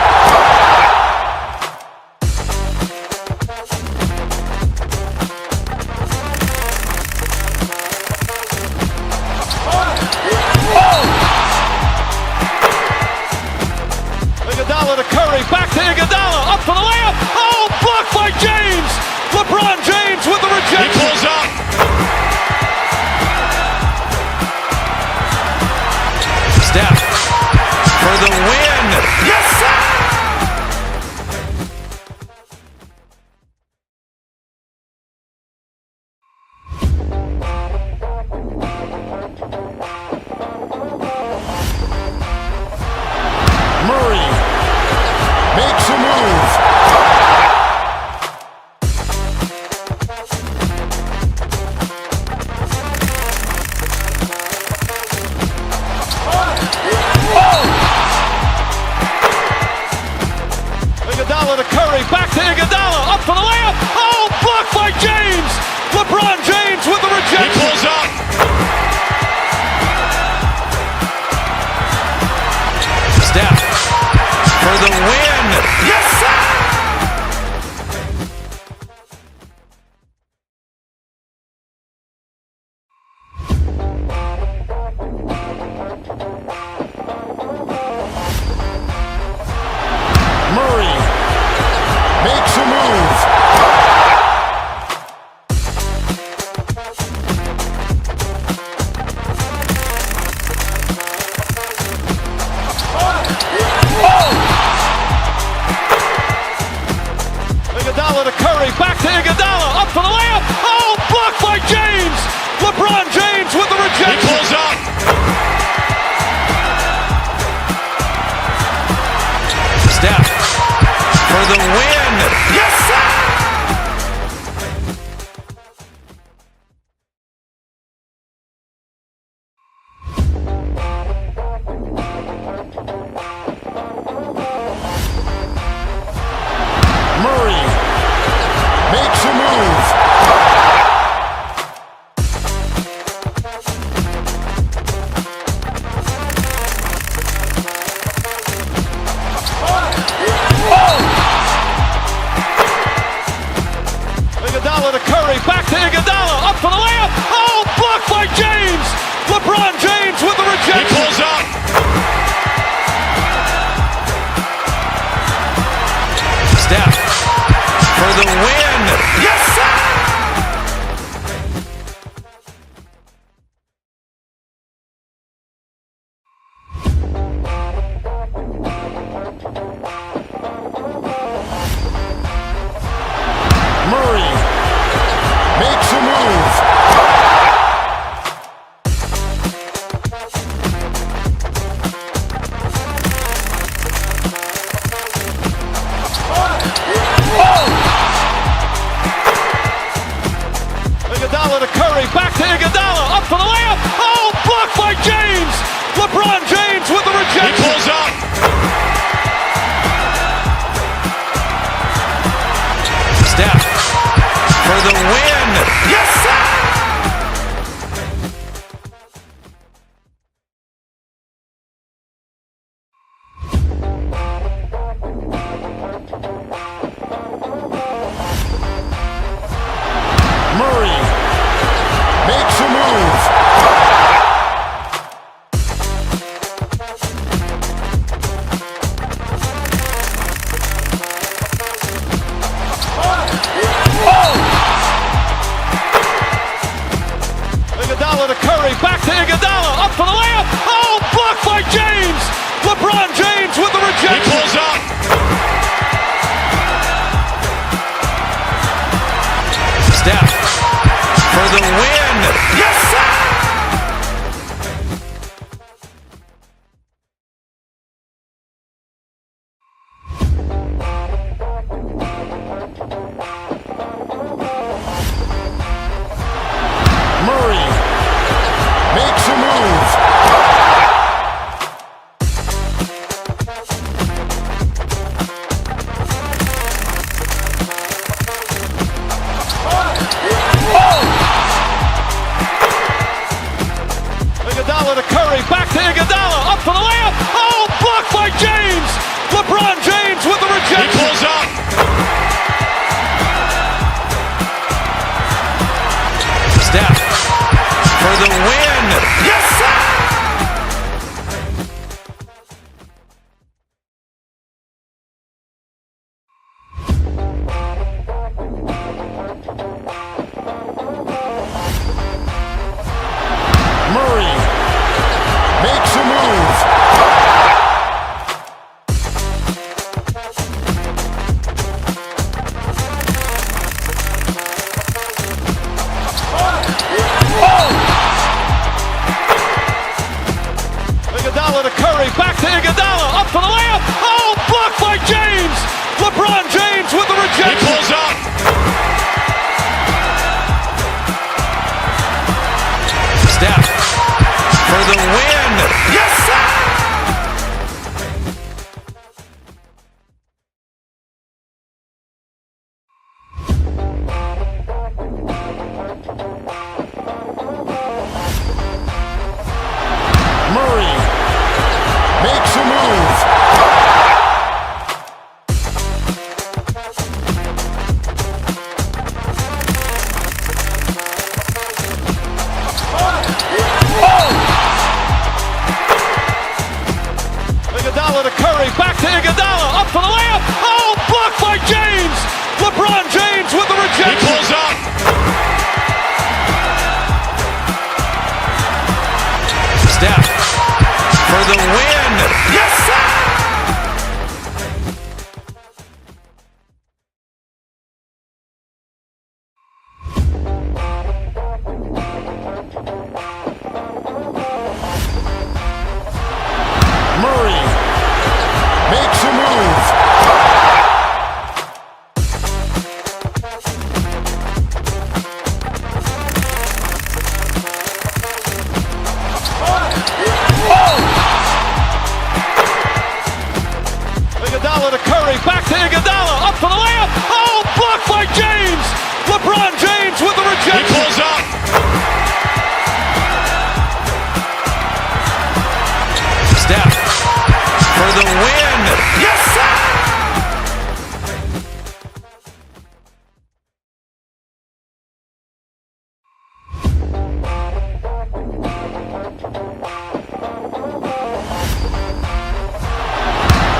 Iguodala to Curry, back to Iguodala, up for the layup. Oh, blocked by James. LeBron James with the rejection. He pulls up. Steph for the win. Yes, sir. Murray makes a move. Iguodala to Curry, back to Iguodala, up for the layup. Oh, blocked by James. LeBron James with the rejection. He pulls up. Steph for the win. Yes, sir. Murray makes a move. Iguodala to Curry, back to Iguodala, up for the layup. Oh, blocked by James. LeBron James with the rejection. He pulls up. Steph for the win. Yes, sir. Murray makes a move. Iguodala to Curry, back to Iguodala, up for the layup. Oh, blocked by James. LeBron James with the rejection. He pulls up. Steph for the win. Yes, sir. Murray makes a move. Iguodala to Curry, back to Iguodala, up for the layup. Oh, blocked by James. LeBron James with the rejection. He pulls up. Steph for the win. Yes, sir. Iguodala to Curry, back to Iguodala, up for the layup. Oh, blocked by James. LeBron James with the rejection. He pulls up. Steph for the win. Yes, sir. Murray makes a move. Iguodala to Curry, back to Iguodala, up for the layup. Oh, blocked by James. LeBron James with the rejection. He pulls up. Steph for the win. Yes, sir. Murray makes a move. Iguodala to Curry, back to Iguodala, up for the layup. Oh, blocked by James. LeBron James with the rejection. He pulls up. Steph for the win. Yes, sir. Murray makes a move. Iguodala to Curry, back to Iguodala, up for the layup. Oh, blocked by James. LeBron James with the rejection. He pulls up. Steph for the win. Yes, sir. Murray makes a move. Iguodala to Curry, back to Iguodala, up for the layup. Oh, blocked by James. LeBron James with the rejection. He pulls up. Steph for the win. Yes, sir.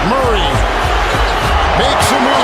Murray makes a move.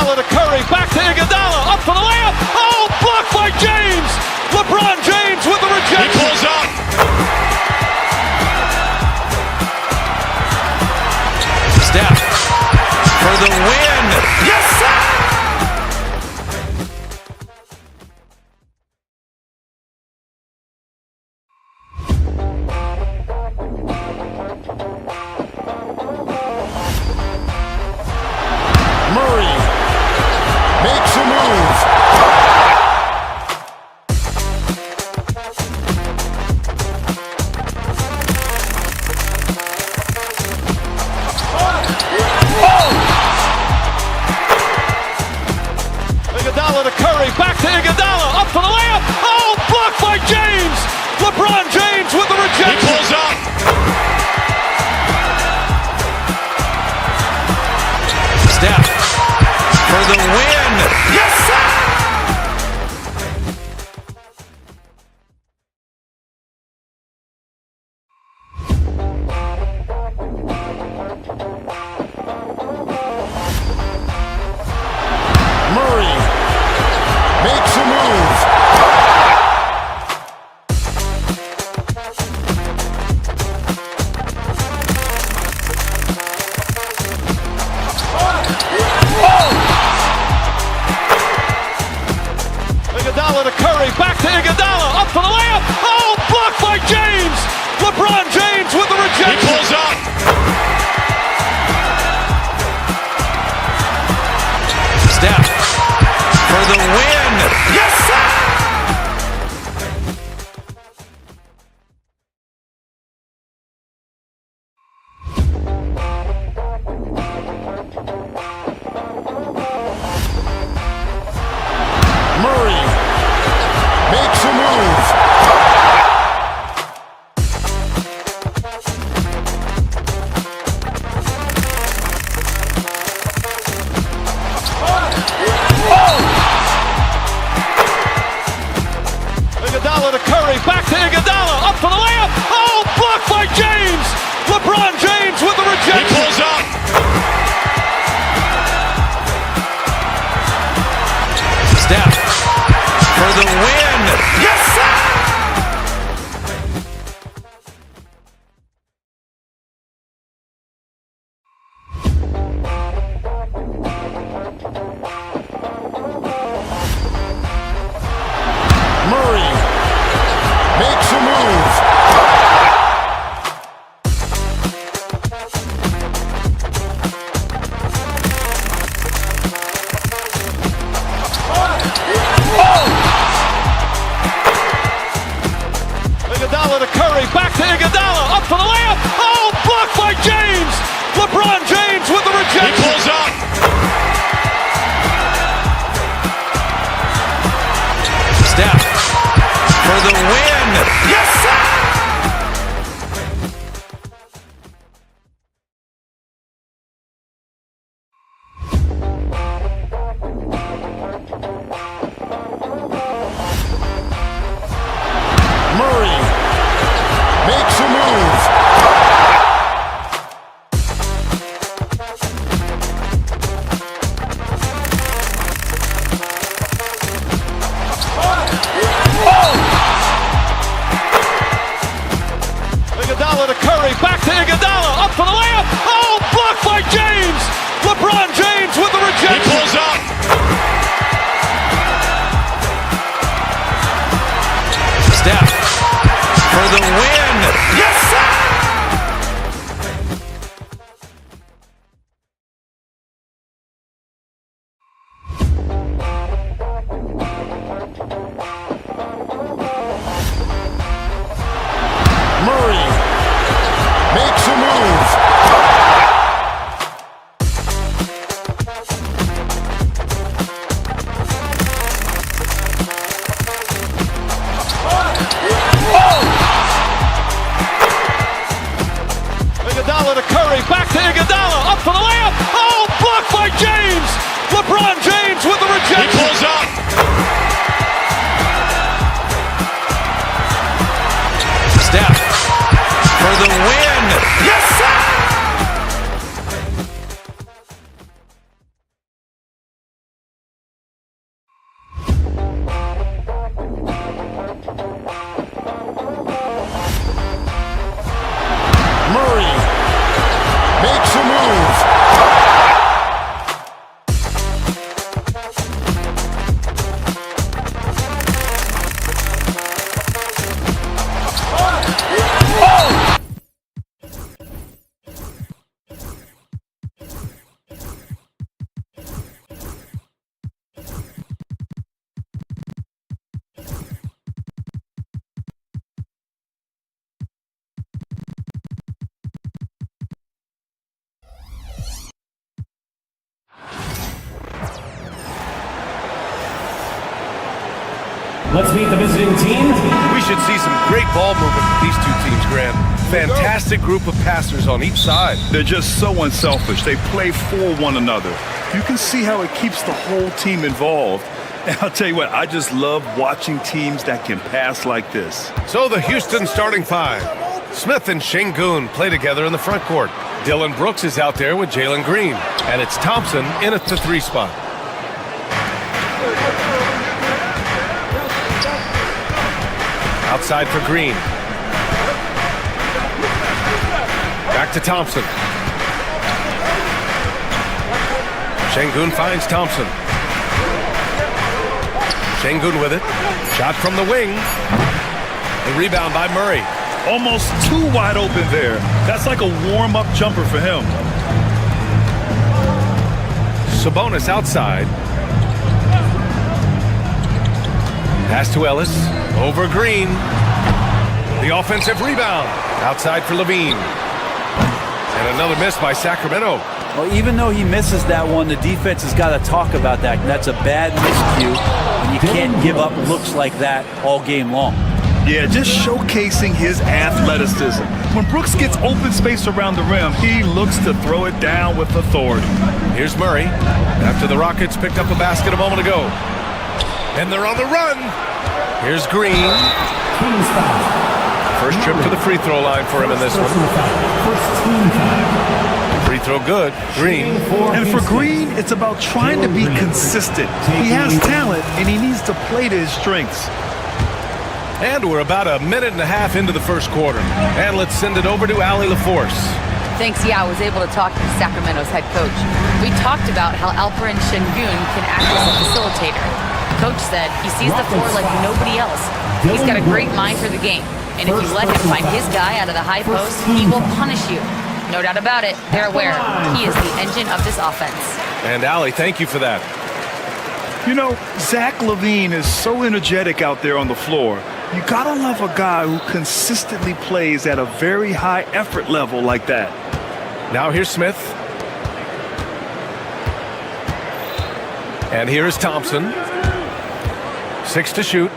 Iguodala to Curry, back to Iguodala, up for the layup. Oh, blocked by James. LeBron James with the rejection. He pulls up. Steph for the win. Yes, sir. Murray makes a move. Iguodala to Curry, back to Iguodala, up for the layup. Oh, blocked by James. LeBron James with the rejection. He pulls up. Steph for the win. Yes, sir. Murray makes a move. Iguodala to Curry, back to Iguodala, up for the layup. Oh, blocked by James. LeBron James with the rejection. He pulls up. Steph for the win. Yes, sir. Murray makes a move. Iguodala to Curry, back to Iguodala, up for the layup. Oh, blocked by James. LeBron James with the rejection. He pulls up. Steph for the win. Yes, sir. Murray makes a move. Iguodala to Curry, back to Iguodala, up for the layup. Oh, blocked by James. LeBron James with the rejection. He pulls up. Steph for the win. Yes, sir. Murray makes a move. Iguodala to Curry, back to Iguodala, up for the layup. Oh, blocked by James. LeBron James with the rejection. He pulls up. Steph for the win. Yes, sir. Murray makes a move. Let's meet the visiting team. We should see some great ball movement with these two teams, Grant. Fantastic group of passers on each side. They're just so unselfish. They play for one another. You can see how it keeps the whole team involved. And I'll tell you what, I just love watching teams that can pass like this. So the Houston starting five. Smith and Şengün play together in the front court. Dylan Brooks is out there with Jalen Green. And it's Thompson in at the 3 spot. Outside for Green. Back to Thompson. Şengün finds Thompson. Şengün with it. Shot from the wing. The rebound by Murray. Almost too wide open there. That's like a warm-up jumper for him. Sabonis outside. Pass to Ellis. Over Green. The offensive rebound. Outside for Levine. And another miss by Sacramento. Well, even though he misses that one, the defense has got to talk about that. That's a bad miscue, and you can't give up looks like that all game long. Yeah, just showcasing his athleticism. When Brooks gets open space around the rim, he looks to throw it down with authority. Here's Murray. After the Rockets picked up a basket a moment ago. And they're on the run. Here's Green. First trip to the free throw line for him in this one. Free throw good. Green. And for Green, it's about trying to be consistent. He has talent, and he needs to play to his strengths. And we're about a minute and a half into the first quarter. And let's send it over to Allie LaForce. Thanks, yeah, I was able to talk to Sacramento's head coach. We talked about how Alperen Şengün can act as a facilitator. Coach said he sees the floor like nobody else. He's got a great mind for the game. And if you let him find his guy out of the high post, he will punish you. No doubt about it, they're aware. He is the engine of this offense. And Allie, thank you for that. You know, Zach LaVine is so energetic out there on the floor. You gotta love a guy who consistently plays at a very high effort level like that. Now here's Smith. And here is Thompson. 6 to shoot.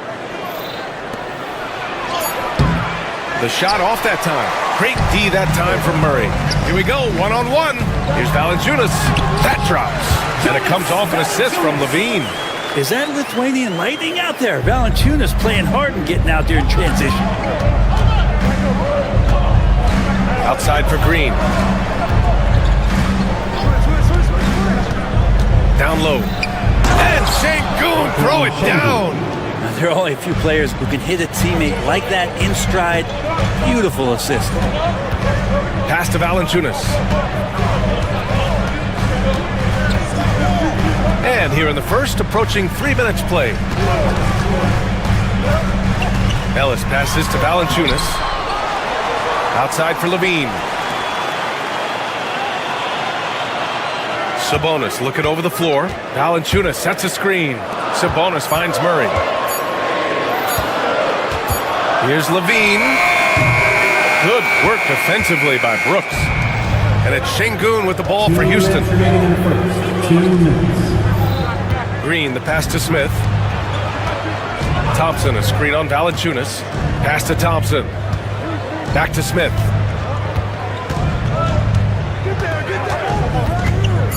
The shot off that time. Great D that time from Murray. Here we go, one-on-one. Here's Valanciunas. That drops. And it comes off an assist from Levine. Is that Lithuanian lightning out there? Valanciunas playing hard and getting out there in transition. Outside for Green. Down low. And Şengün throw it down. Now, there are only a few players who can hit a teammate like that in stride. Beautiful assist. Pass to Valanciunas. And here in the first, approaching 3 minutes play. Ellis passes to Valanciunas. Outside for Levine. Sabonis looking over the floor. Valanciunas sets a screen. Sabonis finds Murray. Here's Levine. Good work defensively by Brooks. And it's Şengün with the ball for Houston. Green, the pass to Smith. Thompson, a screen on Valanciunas. Pass to Thompson. Back to Smith.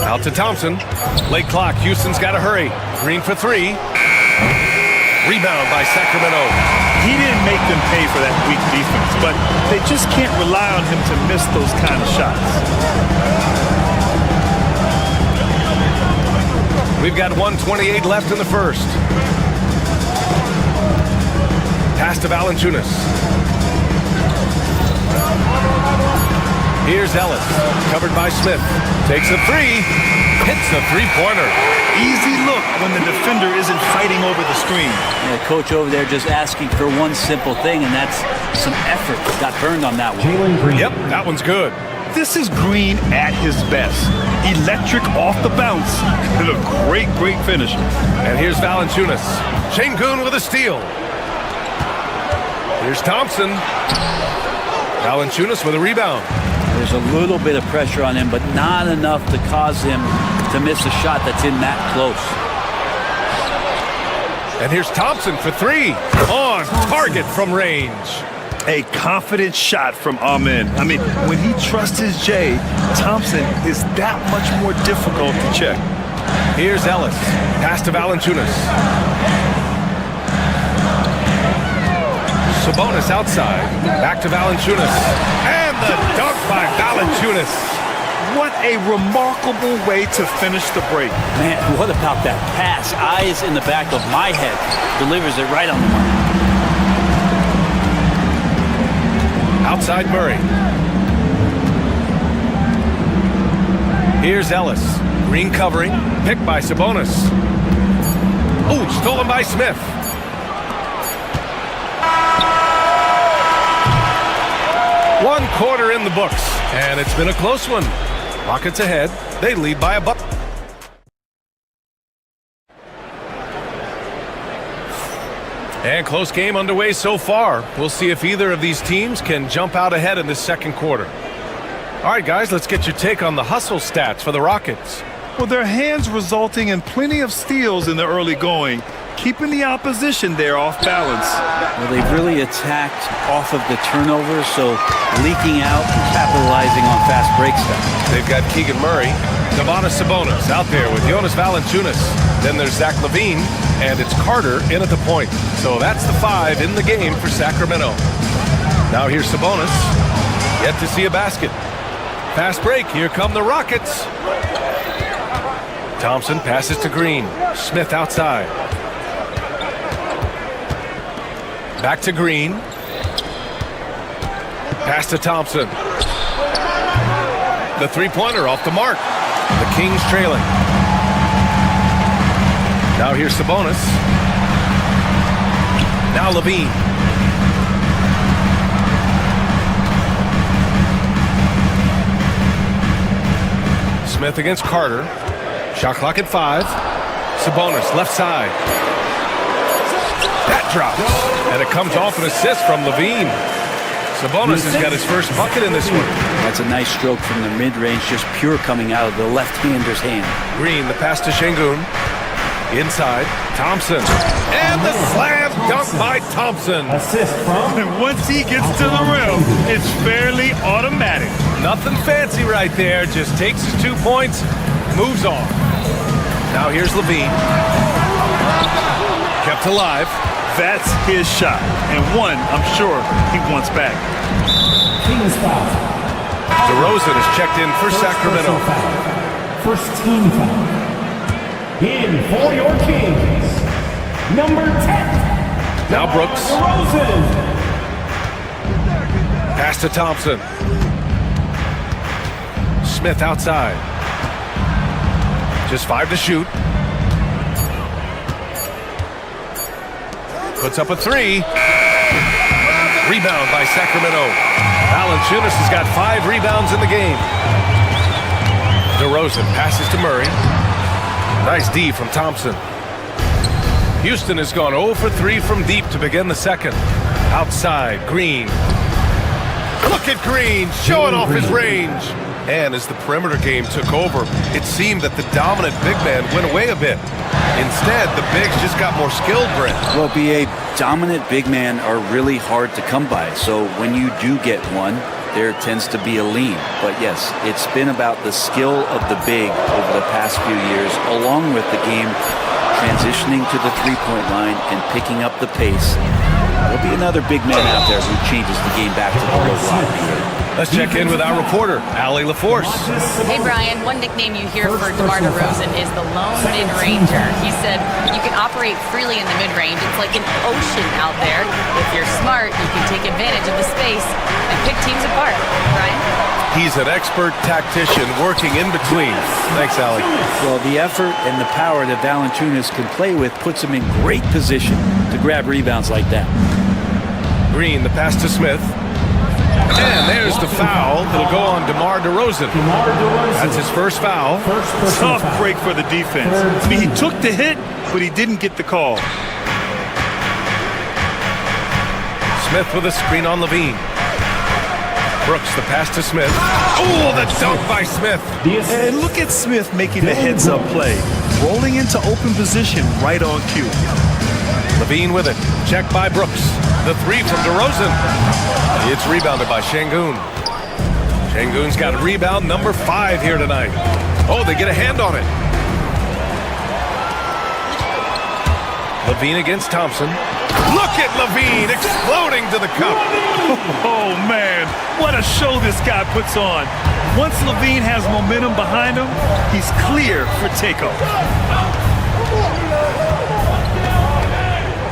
Out to Thompson. Late clock. Houston's got to hurry. Green for 3. Rebound by Sacramento. He didn't make them pay for that weak defense, but they just can't rely on him to miss those kind of shots. We've got 1:28 left in the first. Pass to Valanciunas. Here's Ellis, covered by Smith. Takes a 3, hits a three-pointer. Easy look when the defender isn't fighting over the screen. And the coach over there just asking for one simple thing, and that's some effort. Got burned on that one. Yep, that one's good. This is Green at his best. Electric off the bounce. And a great, great finish. And here's Valanciunas. Şengün with a steal. Here's Thompson. Valanciunas with a rebound. There's a little bit of pressure on him, but not enough to cause him to miss a shot that's in that close. And here's Thompson for three. On target from range. A confident shot from Amen. I mean, when he trusts his J, Thompson is that much more difficult to check. Here's Ellis. Pass to Valanciunas. Sabonis outside. Back to Valanciunas. And the dunk by Valanciunas. What a remarkable way to finish the break. Man, what about that pass? Eyes in the back of my head. Delivers it right on the mark. Outside Murray. Here's Ellis. Green covering. Picked by Sabonis. Oh, stolen by Smith. One quarter in the books, and it's been a close one. Rockets ahead. They lead by a buck. And close game underway so far. We'll see if either of these teams can jump out ahead in this second quarter. All right, guys, let's get your take on the hustle stats for the Rockets. Well, their hands resulting in plenty of steals in the early going, keeping the opposition there off balance. Well, they've really attacked off of the turnovers, so leaking out and capitalizing on fast break stuff. They've got Keegan Murray, Domantas Sabonis out there with Jonas Valanciunas. Then there's Zach LaVine, and it's Carter in at the point. So that's the five in the game for Sacramento. Now here's Sabonis, yet to see a basket. Fast break, here come the Rockets. Thompson passes to Green. Smith outside. Back to Green. Pass to Thompson. The three-pointer off the mark. The Kings trailing. Now here's Sabonis. Now LaVine. Smith against Carter. Shot clock at 5. Sabonis left side. That drops. And it comes off an assist from LaVine. Sabonis has got his first bucket in this one. That's a nice stroke from the mid-range, just pure coming out of the left-hander's hand. Green, the pass to Şengün. Inside, Thompson. And the slam dunk by Thompson. Assist from. And once he gets to the rim, it's fairly automatic. Nothing fancy right there. Just takes his 2 points, moves on. Now here's LaVine. Kept alive. That's his shot, and one I'm sure he wants back. Kings foul. DeRozan is checked in for Sacramento. First team foul. In for your Kings, number 10. Now Brooks. DeRozan. Pass to Thompson. Smith outside. Just 5 to shoot. Puts up a 3. Rebound by Sacramento. Valanciunas has got 5 rebounds in the game. DeRozan passes to Murray. Nice D from Thompson. Houston has gone 0 for 3 from deep to begin the second. Outside, Green. Look at Green showing off his range. And as the perimeter game took over, it seemed that the dominant big man went away a bit. Instead, the bigs just got more skilled, Brent. Well, BA, dominant big men are really hard to come by. So when you do get one, there tends to be a lean. But yes, it's been about the skill of the big over the past few years, along with the game transitioning to the three-point line and picking up the pace. There'll be another big man out there who changes the game back to the low block, BA. Let's check in with our reporter, Allie LaForce. Hey, Brian, one nickname you hear for DeMar DeRozan is the lone mid-ranger. He said you can operate freely in the mid-range. It's like an ocean out there. If you're smart, you can take advantage of the space and pick teams apart. Brian? He's an expert tactician working in between. Thanks, Allie. Well, the effort and the power that Valanciunas can play with puts him in great position to grab rebounds like that. Green, the pass to Smith. And there's the foul. It'll go on DeMar DeRozan. That's his first foul. Tough break for the defense. I mean, he took the hit, but he didn't get the call. Smith with a screen on LaVine. Brooks, the pass to Smith. Oh, the dunk by Smith. And look at Smith making the heads-up play, rolling into open position right on cue. Levine with it. Checked by Brooks. The three from DeRozan. It's rebounded by Şengün. Şengün's got rebound number 5 here tonight. Oh, they get a hand on it. Levine against Thompson. Look at Levine exploding to the cup. Oh, man, what a show this guy puts on. Once Levine has momentum behind him, he's clear for takeoff.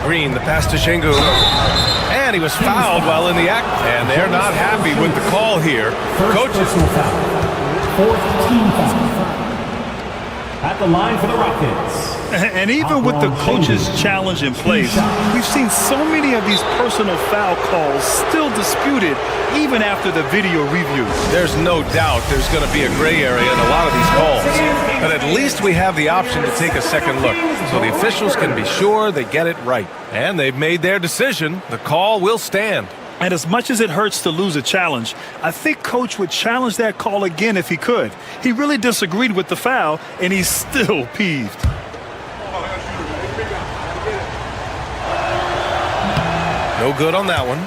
Green, the pass to Şengün. And he was fouled while in the act. And they're not happy with the call here. Coaches. Fourth team foul. At the line for the Rockets. And even with the coach's challenge in place, we've seen so many of these personal foul calls still disputed even after the video review. There's no doubt there's going to be a gray area in a lot of these calls. But at least we have the option to take a second look, so the officials can be sure they get it right. And they've made their decision. The call will stand. And as much as it hurts to lose a challenge, I think Coach would challenge that call again if he could. He really disagreed with the foul, and he's still peeved. No good on that one.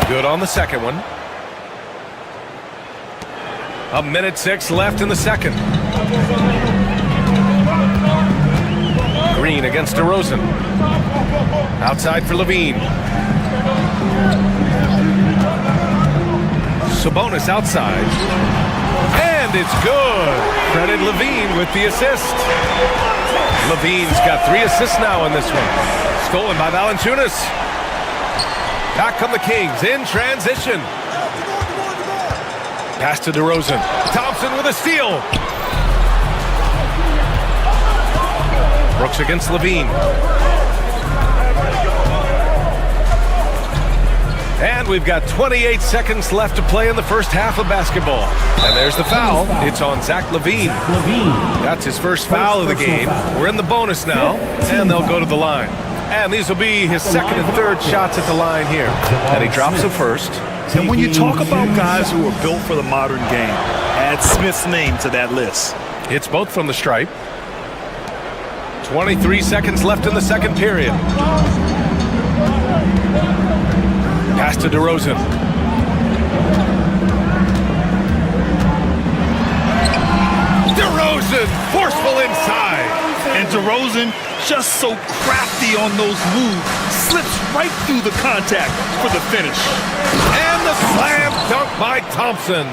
Good on the second one. 1:06 left in the second. Green against DeRozan. Outside for Levine. Sabonis outside. And it's good. Credit Levine with the assist. Levine's got 3 assists now in this one. Stolen by Valanciunas. Back come the Kings in transition. Pass to DeRozan. Thompson with a steal. Brooks against Levine. And we've got 28 seconds left to play in the first half of basketball. And there's the foul. It's on Zach LaVine. That's his first foul of the game. We're in the bonus now, and they'll go to the line. And these will be his second and third shots at the line here. And he drops the first. And when you talk about guys who are built for the modern game, add Smith's name to that list. It's both from the stripe. 23 seconds left in the second period. Pass to DeRozan. DeRozan, forceful inside. And DeRozan, just so crafty on those moves, slips right through the contact for the finish. And the slam dunk by Thompson.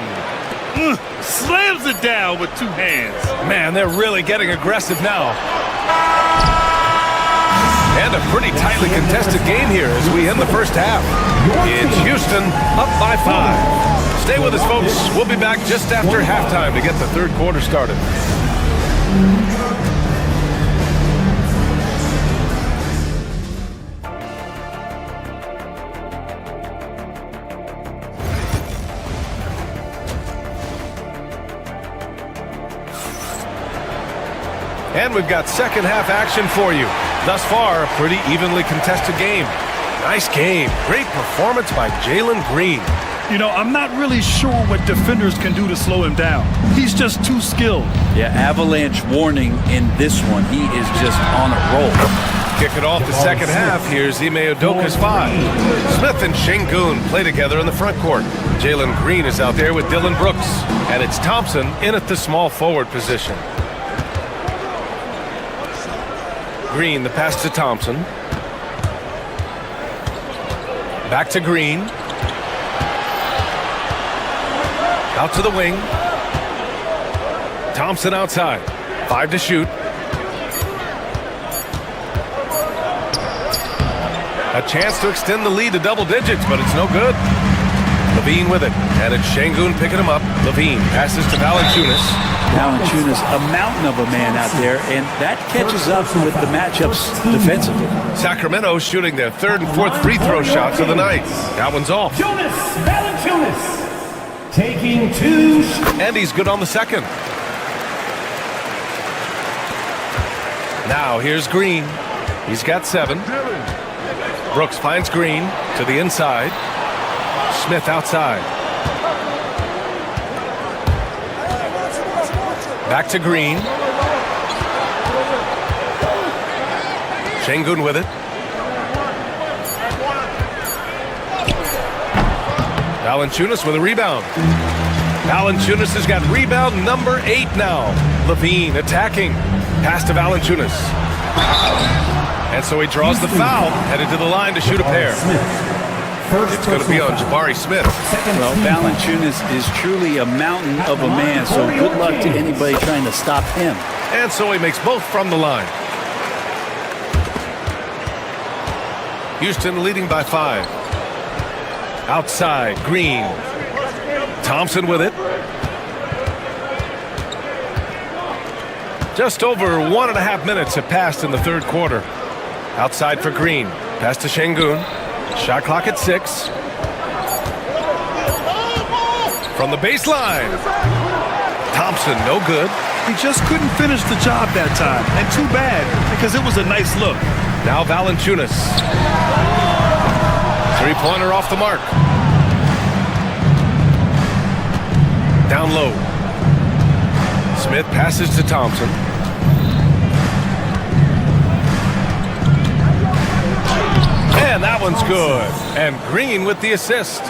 Slams it down with 2 hands. Man, they're really getting aggressive now. And a pretty tightly contested game here as we end the first half. It's Houston up by 5. Stay with us, folks. We'll be back just after halftime to get the third quarter started. And we've got second half action for you. Thus far, a pretty evenly contested game. Nice game. Great performance by Jalen Green. You know, I'm not really sure what defenders can do to slow him down. He's just too skilled. Yeah, avalanche warning in this one. He is just on a roll. Kick it off the second half. Here's Ime Udoka's 5. Smith and Şengün play together in the front court. Jalen Green is out there with Dylan Brooks. And it's Thompson in at the small forward position. Green, the pass to Thompson. Back to Green. Out to the wing. Thompson outside. 5 to shoot. A chance to extend the lead to double digits, but it's no good. Levine with it. And it's Şengün picking him up. Levine passes to Valanciunas. Valanciunas, a mountain of a man out there, and that catches up with the matchups defensively. Sacramento shooting their third and fourth free throw shots of the night. That one's off. Jonas Valanciunas taking 2. And he's good on the second. Now here's Green. He's got 7. Brooks finds Green to the inside. Smith outside. Back to Green. Şengün with it. Valanciunas with a rebound. Valanciunas has got rebound number 8 now. Levine attacking. Pass to Valanciunas. And so he draws the foul, headed to the line to shoot a pair. It's going to be on Jabari Smith. Well, Valanciunas is truly a mountain of a man, so good luck to anybody trying to stop him. And so he makes both from the line. Houston leading by 5. Outside, Green. Thompson with it. Just over 1.5 minutes have passed in the third quarter. Outside for Green. Pass to Şengün. Shot clock at 6. From the baseline. Thompson, no good. He just couldn't finish the job that time. And too bad, because it was a nice look. Now Valanciunas. Three-pointer off the mark. Down low. Smith passes to Thompson. And that one's good. And Green with the assist.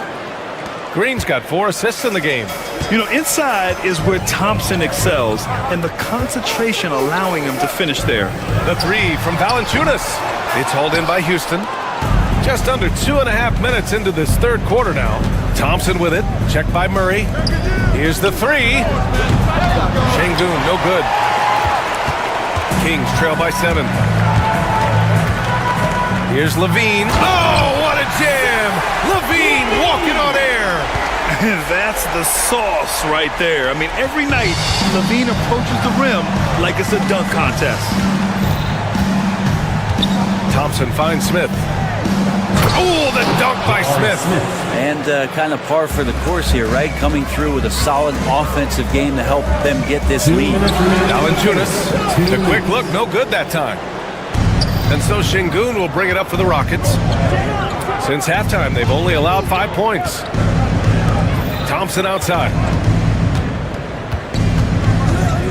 Green's got 4 assists in the game. You know, inside is where Thompson excels, and the concentration allowing him to finish there. The 3 from Valanciunas. It's hauled in by Houston. Just under 2.5 minutes into this third quarter now. Thompson with it. Checked by Murray. Here's the 3. Şengün, no good. Kings trail by 7. Here's Levine. Oh, what a jam! Levine walking on air. That's the sauce right there. I mean, every night, Levine approaches the rim like it's a dunk contest. Thompson finds Smith. Oh, the dunk by Smith. And kind of par for the course here, right? Coming through with a solid offensive game to help them get this lead. Valanciunas, the quick look, no good that time. And so Şengün will bring it up for the Rockets. Since halftime, they've only allowed 5 points. Thompson outside.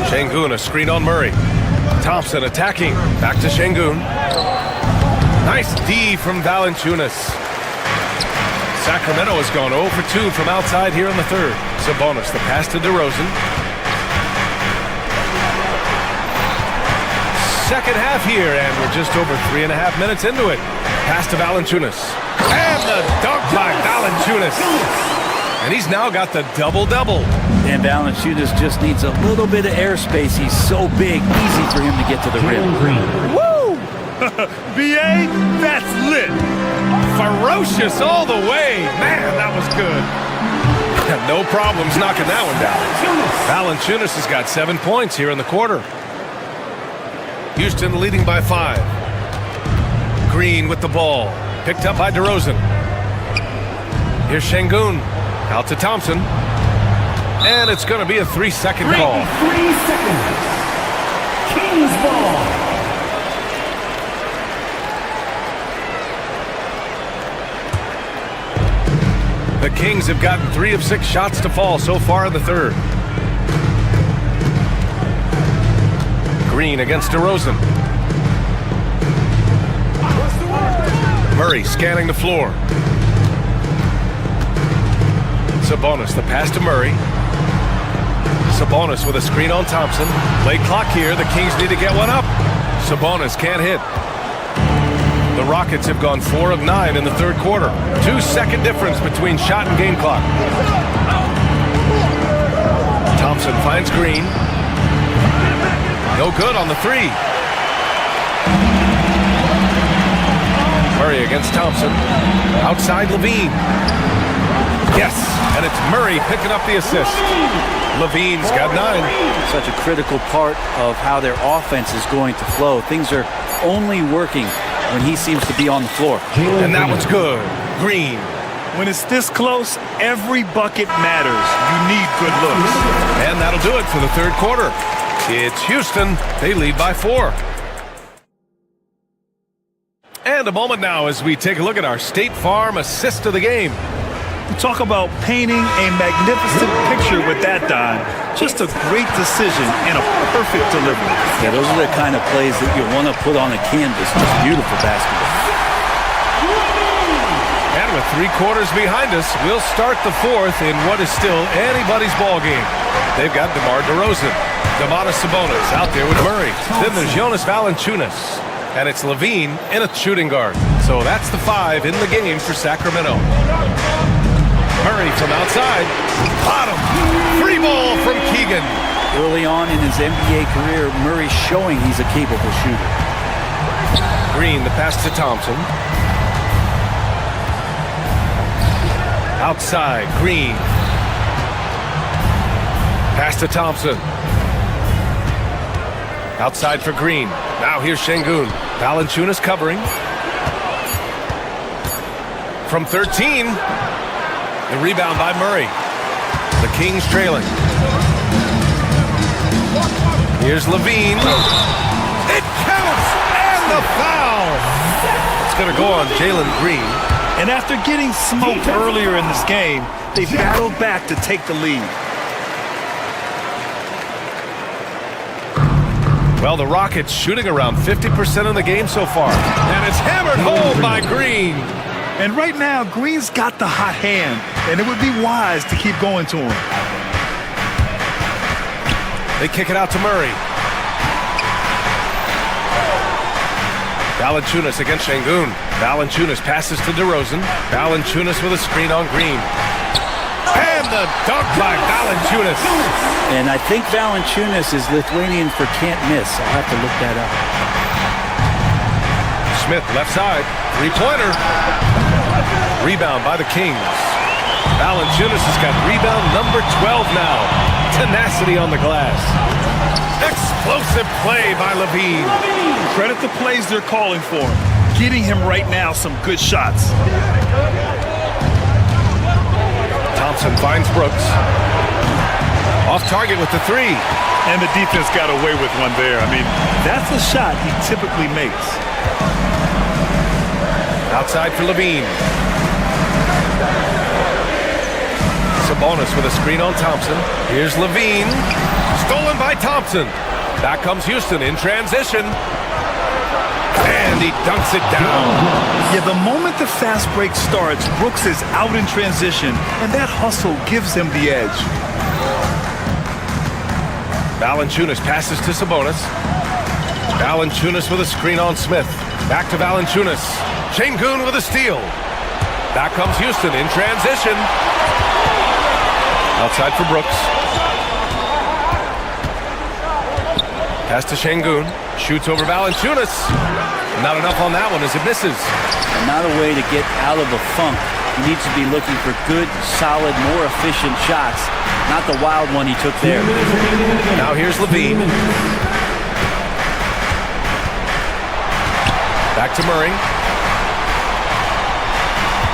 Şengün, a screen on Murray. Thompson attacking. Back to Şengün. Nice D from Valanciunas. Sacramento has gone 0 for 2 from outside here in the third. Sabonis, the pass to DeRozan. Second half here, and we're just over 3.5 minutes into it. Pass to Valanciunas. And the dunk by Valanciunas. And he's now got the double-double. And Valanciunas just needs a little bit of airspace. He's so big, easy for him to get to the rim. Woo! B.A., that's lit. Ferocious all the way. Man, that was good. No problems knocking that one down. Valanciunas has got 7 points here in the quarter. Houston leading by 5. Green with the ball. Picked up by DeRozan. Here's Şengün. Out to Thompson. And it's going to be a 3-second call. 3 seconds. Kings ball. The Kings have gotten 3 of 6 shots to fall so far in the third. Green against DeRozan. Murray scanning the floor. Sabonis, the pass to Murray. Sabonis with a screen on Thompson. Play clock here. The Kings need to get one up. Sabonis can't hit. The Rockets have gone 4 of 9 in the third quarter. 2-second difference between shot and game clock. Thompson finds Green. No good on the 3. Murray against Thompson. Outside Levine. Yes, and it's Murray picking up the assist. Levine's got 9. Such a critical part of how their offense is going to flow. Things are only working when he seems to be on the floor. And that one's good. Green. When it's this close, every bucket matters. You need good looks. And that'll do it for the third quarter. It's Houston. They lead by 4. And a moment now as we take a look at our State Farm assist of the game. Talk about painting a magnificent picture with that dime. Just a great decision and a perfect delivery. Yeah, those are the kind of plays that you want to put on a canvas. Just beautiful basketball. And with 3 quarters behind us, we'll start the 4th in what is still anybody's ball game. They've got DeMar DeRozan, Domantas Sabonis out there with Murray. Then there's Jonas Valanciunas. And it's Levine in a shooting guard. So that's the 5 in the game for Sacramento. Murray from outside. Bottom. Free ball from Keegan. Early on in his NBA career, Murray's showing he's a capable shooter. Green, the pass to Thompson. Outside, Green. Pass to Thompson. Outside for Green. Now here's Şengün. Valanciunas covering. From 13. The rebound by Murray. The Kings trailing. Here's Levine. It counts! And the foul! It's going to go on Jalen Green. And after getting smoked earlier in this game, they battled back to take the lead. Well, the Rockets shooting around 50% of the game so far. And it's hammered home by Green. And right now, Green's got the hot hand, and it would be wise to keep going to him. They kick it out to Murray. Valanciunas against Şengün. Valanciunas passes to DeRozan. Valanciunas with a screen on Green. And the dunk by Valanciunas. And I think Valanciunas is Lithuanian for can't miss. I'll have to look that up. Smith left side. 3-pointer. Rebound by the Kings. Valanciunas has got rebound number 12 now. Tenacity on the glass. Explosive play by Levine. Credit the plays they're calling for. Getting him right now some good shots. Thompson finds Brooks. Off target with the 3. And the defense got away with one there. I mean, that's a shot he typically makes. Outside for Levine. Sabonis with a screen on Thompson. Here's Levine. Stolen by Thompson. Back comes Houston in transition. And he dunks it down. Yeah, the moment the fast break starts, Brooks is out in transition, and that hustle gives him the edge. Valanciunas passes to Sabonis. Valanciunas with a screen on Smith. Back to Valanciunas. Şengün with a steal. Back comes Houston in transition. Outside for Brooks. Pass to Şengün. Shoots over Valanciunas. Not enough on that one as it misses. Not a way to get out of a funk. He needs to be looking for good, solid, more efficient shots. Not the wild one he took there. Now here's Levine. Back to Murray.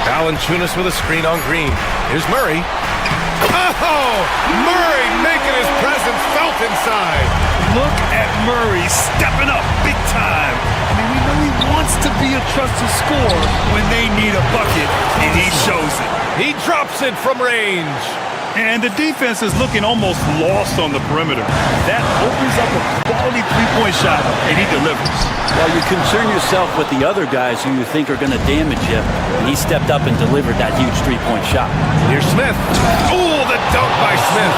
Valanciunas with a screen on Green. Here's Murray. Oh! Murray making his presence felt inside. Look at Murray stepping up big time. I mean, we know he wants to be a trusted scorer when they need a bucket, and he shows it. He drops it from range. And the defense is looking almost lost on the perimeter. That opens up a quality three-point shot, and he delivers. Well, you concern yourself with the other guys who you think are going to damage you, and he stepped up and delivered that huge three-point shot. Here's Smith. Oh, the dunk by Smith.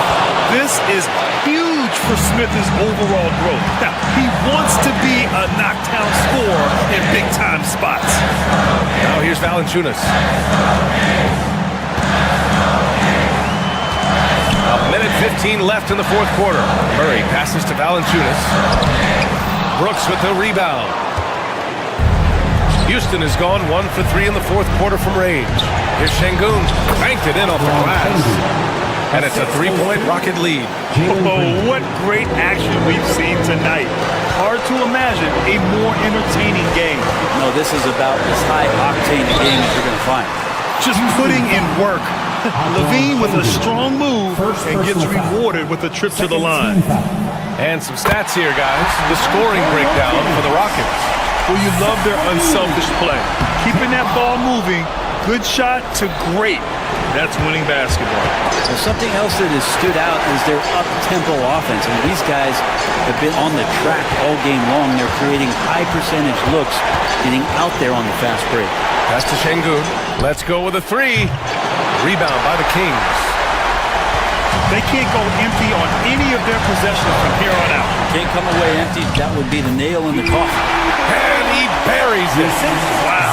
This is huge for Smith's overall growth. Now, he wants to be a knockdown scorer in big-time spots. Now here's Valanciunas. A minute 15 left in the 4th quarter. Murray passes to Valanciunas. Brooks with the rebound. Houston has gone 1 for 3 in the 4th quarter from range. Here's Şengün. Banked it in off the glass. And it's a 3-point Rocket lead. Oh, what great action we've seen tonight. Hard to imagine a more entertaining game. No, this is about as high-octane a game as you're going to find. Just putting in work. Levine with a strong move and gets rewarded with a trip to the line. And some stats here, guys. The scoring breakdown for the Rockets. Well, you love their unselfish play. Keeping that ball moving, good shot to great. That's winning basketball. Well, something else that has stood out is their up-tempo offense. I mean, these guys have been on the track all game long. They're creating high-percentage looks, getting out there on the fast break. Pass to Şengün. Let's go with a three. Rebound by the Kings. They can't go empty on any of their possessions from here on out. Can't come away empty. That would be the nail in the coffin. And he buries it. Wow.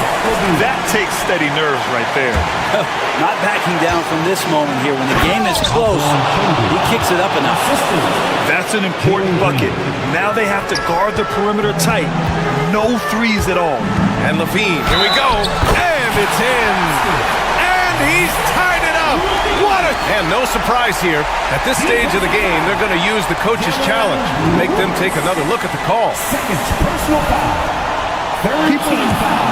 That takes steady nerves right there. Not backing down from this moment here. When the game is close, he kicks it up enough. That's an important bucket. Now they have to guard the perimeter tight. No threes at all. And Levine, here we go. And it's in. And he's tied it up. And no surprise here. At this stage of the game, they're going to use the coach's challenge. Make them take another look at the call. Second personal foul. 13 foul.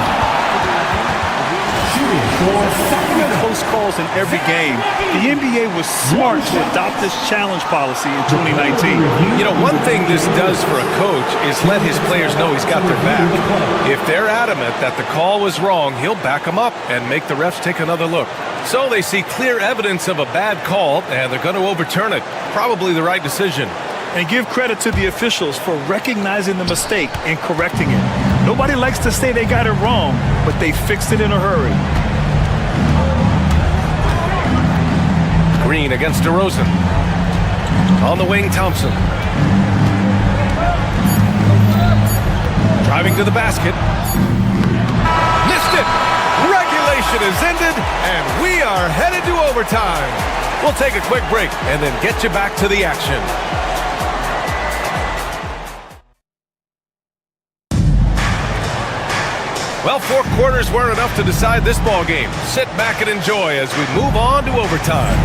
Shooting for second. Close calls in every game. The NBA was smart to adopt this challenge policy in 2019. You know, one thing this does for a coach is let his players know he's got their back. If they're adamant that the call was wrong, he'll back them up and make the refs take another look. So they see clear evidence of a bad call, and they're going to overturn it. Probably the right decision. And give credit to the officials for recognizing the mistake and correcting it. Nobody likes to say they got it wrong, but they fixed it in a hurry. Green against DeRozan. On the wing, Thompson. Driving to the basket. Missed it! Regulation is ended, and we are headed to overtime. We'll take a quick break and then get you back to the action. Well, 4 quarters weren't enough to decide this ball game. Sit back and enjoy as we move on to overtime.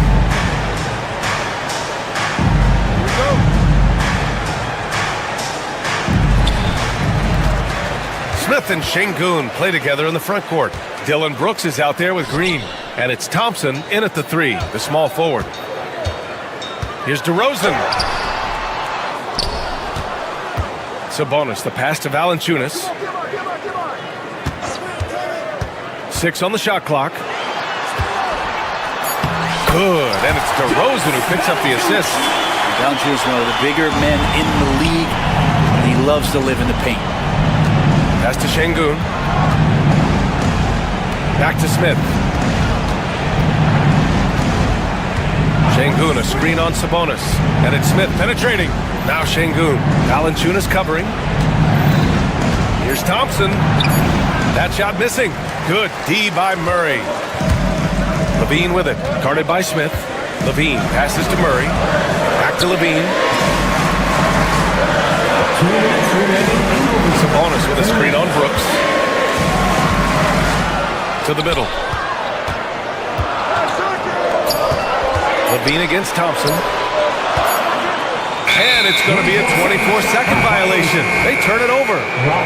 Here we go. Smith and Şengün play together in the front court. Dylan Brooks is out there with Green. And it's Thompson in at the 3, the small forward. Here's DeRozan. Sabonis, the pass to Valanciunas. 6 on the shot clock. Good, and it's DeRozan who picks up the assist. Valanciunas is one of the bigger men in the league, and he loves to live in the paint. Pass to Şengün. Back to Smith. Şengün, a screen on Sabonis. And it's Smith penetrating. Now Şengün. Valanciunas covering. Here's Thompson. That shot missing. Good D by Murray. Levine with it. Guarded by Smith. Levine passes to Murray. Back to Levine. Sabonis with a screen on Brooks. To the middle. Levine against Thompson. And it's going to be a 24-second violation. They turn it over.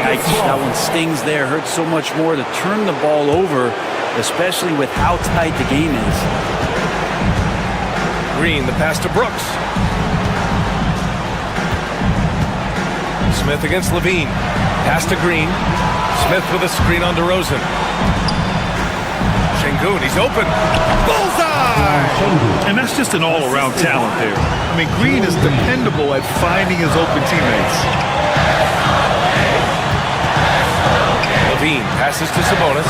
Yikes, that one stings there. Hurts so much more to turn the ball over, especially with how tight the game is. Green, the pass to Brooks. Smith against Levine. Pass to Green. Smith with a screen on DeRozan. Şengün, he's open. Bullseye! And that's just an all-around talent there. I mean, Green is dependable at finding his open teammates. Levine passes to Sabonis.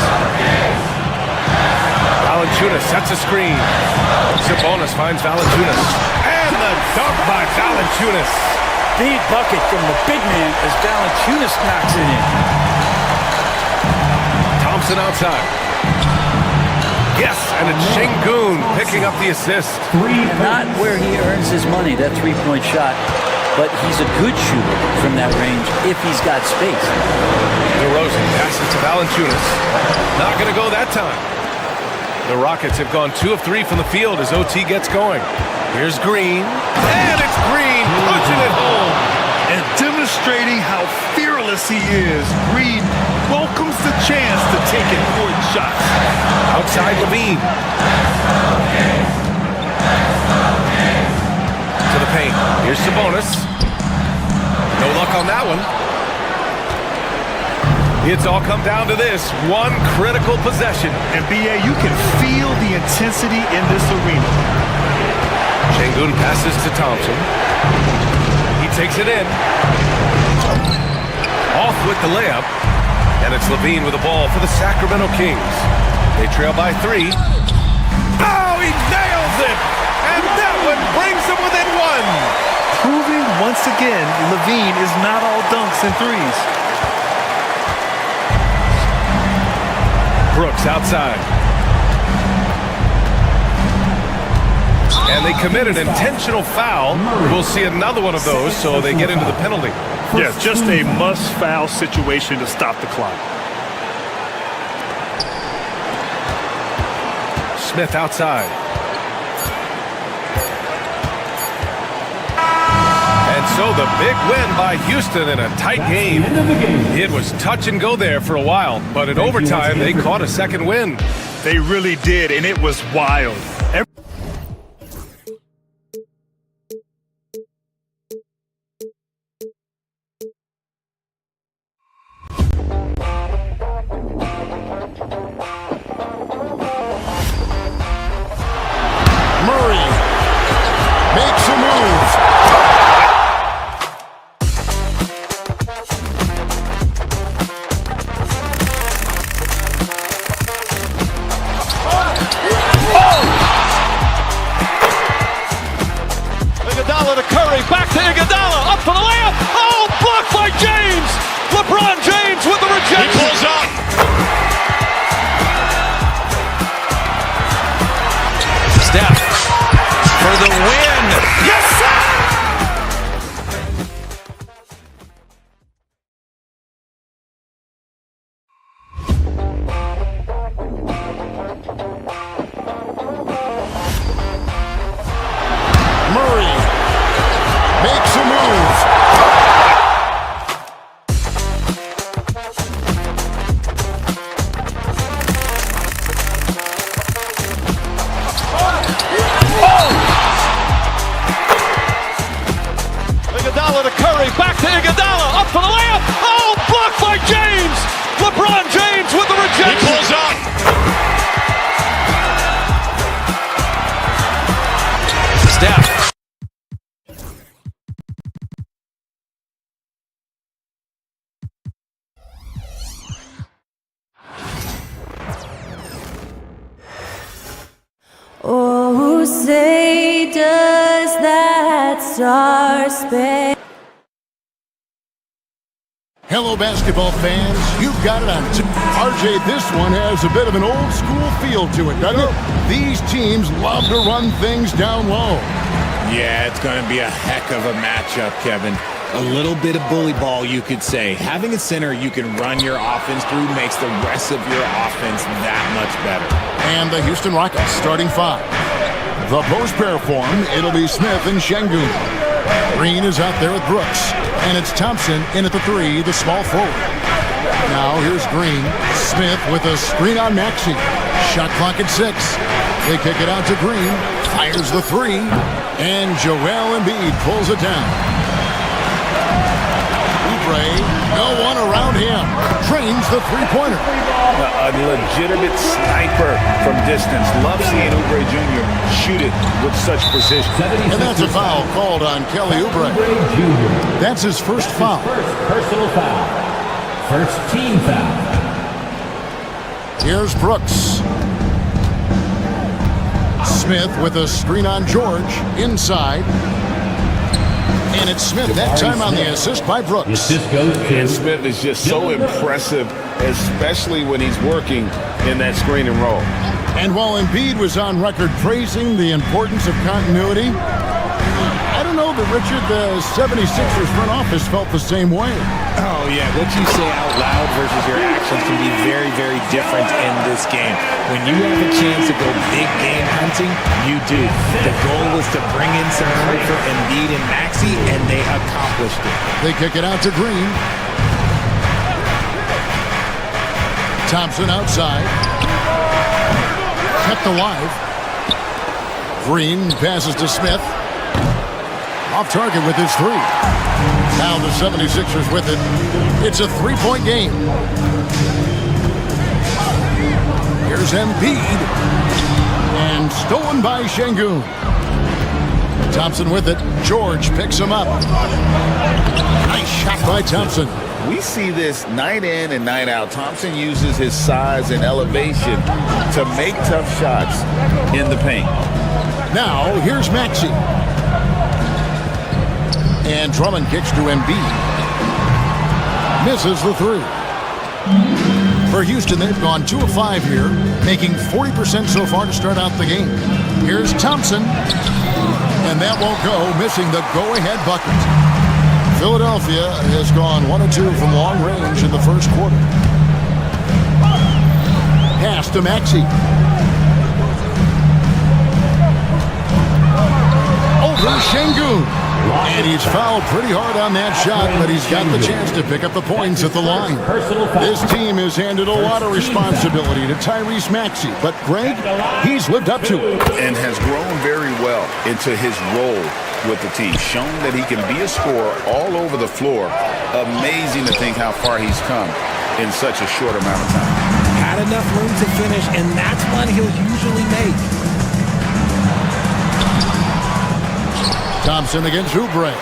Valanciunas sets a screen. Sabonis finds Valanciunas. And the dunk by Valanciunas. Big bucket from the big man as Valanciunas knocks it in. Thompson outside. Yes, and it's Şengün picking up the assist. Not where he earns his money, that three-point shot, but he's a good shooter from that range if he's got space. DeRozan passes to Valanciunas. Not going to go that time. The Rockets have gone 2 of 3 from the field as OT gets going. Here's Green. And it's Green pushing it home. And demonstrating how fearless he is, Green welcomes the chance to take important shots. Outside Levine. To the paint. Here's Sabonis. No luck on that one. It's all come down to this one critical possession. And B.A., you can feel the intensity in this arena. Şengün passes to Thompson. He takes it in. Off with the layup. And it's Levine with the ball for the Sacramento Kings. They trail by 3. Oh, he nails it! And that one brings them within 1. Proving once again, Levine is not all dunks and threes. Brooks outside. And they commit an intentional foul. We'll see another one of those, so they get into the penalty. Yeah, just a must-foul situation to stop the clock. Smith outside. And so the big win by Houston in a tight game. It was touch and go there for a while, but in overtime they caught a second win. They really did, and it was wild. Murray makes a move. Iguodala to Curry, back to Iguodala, up for the layup. Oh, blocked by James. LeBron James with the rejection. He pulls up. Steph for the win. Yes, sir! Murray makes a move. Iguodala to Curry, back to Iguodala, up for the layup. Oh, blocked by James. LeBron James with the rejection. He pulls up. Steph. Oh, say does that star-spangled Hello, basketball fans. You've got it on. RJ, this one has a bit of an old school feel to it, doesn't it? These teams love to run things down low. Yeah, it's going to be a heck of a matchup, Kevin. A little bit of bully ball, you could say. Having a center you can run your offense through makes the rest of your offense that much better. And the Houston Rockets starting 5. The post pair form, it'll be Smith and Şengün. Green is out there with Brooks. And it's Thompson in at the 3, the small forward. Now here's Green. Smith with a screen on Maxey. Shot clock at 6. They kick it out to Green. Fires the 3. And Joel Embiid pulls it down. No one around him. Trains the three-pointer. A legitimate sniper from distance. Love seeing Oubre Jr. shoot it with such precision. And that's a foul called on Kelly Oubre. That's his first foul. First personal foul. First team foul. Here's Brooks. Smith with a screen on George. Inside. And it's Smith that time on the assist by Brooks. And Smith is just so impressive, especially when he's working in that screen and roll. And while Embiid was on record praising the importance of continuity, I don't know that, Richard, the 76ers front office felt the same way. Oh, yeah. What you say out loud versus your actions can be very, very different in this game. When you have a chance to go big game hunting, you do. The goal was to bring in some help for Embiid and Maxey, and they accomplished it. They kick it out to Green. Thompson outside. Kept alive. Green passes to Smith. Off target with his 3. Now the 76ers with it. It's a three-point game. Here's Embiid. And stolen by Şengün. Thompson with it. George picks him up. Nice shot by Thompson. We see this night in and night out. Thompson uses his size and elevation to make tough shots in the paint. Now, here's Maxey. And Drummond kicks to Embiid. Misses the three. For Houston, they've gone 2 of 5 here, making 40% so far to start out the game. Here's Thompson. And that won't go, missing the go-ahead bucket. Philadelphia has gone 1 of 2 from long range in the first quarter. Pass to Maxey. Over Şengün. And he's fouled pretty hard on that shot, but he's got the chance to pick up the points at the line. This team has handed a lot of responsibility to Tyrese Maxey, but Greg, he's lived up to it. And has grown very well into his role with the team. Shown that he can be a scorer all over the floor. Amazing to think how far he's come in such a short amount of time. Had enough room to finish, and that's one he'll usually make. Thompson against Oubre.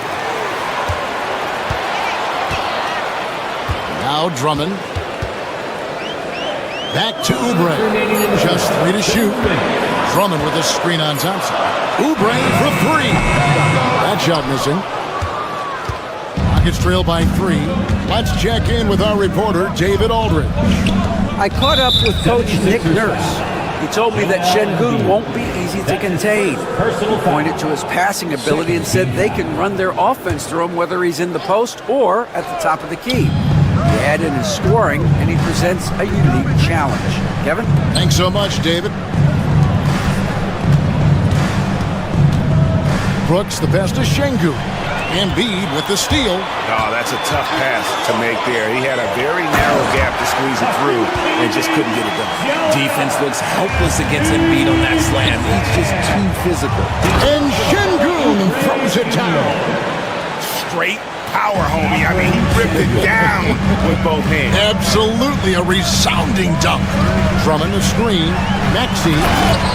Now Drummond. Back to Oubre. Just 3 to shoot. Drummond with a screen on Thompson. Oubre for 3. That shot missing. Rockets trail by 3. Let's check in with our reporter, David Aldridge. I caught up with Coach Nick Nurse. He told me that Şengün won't be easy to contain. He pointed to his passing ability and said they can run their offense through him whether he's in the post or at the top of the key. He add in his scoring, and he presents a unique challenge. Kevin? Thanks so much, David. Brooks, the pass to Şengün. Embiid with the steal. Oh, that's a tough pass to make there. He had a very narrow gap to squeeze it through and just couldn't get it done. Defense looks helpless against Embiid on that slam. He's just too physical. And Şengün throws it down. Straight power, homie. I mean, he ripped it down with both hands. Absolutely a resounding dunk. Drummond the screen. Maxey.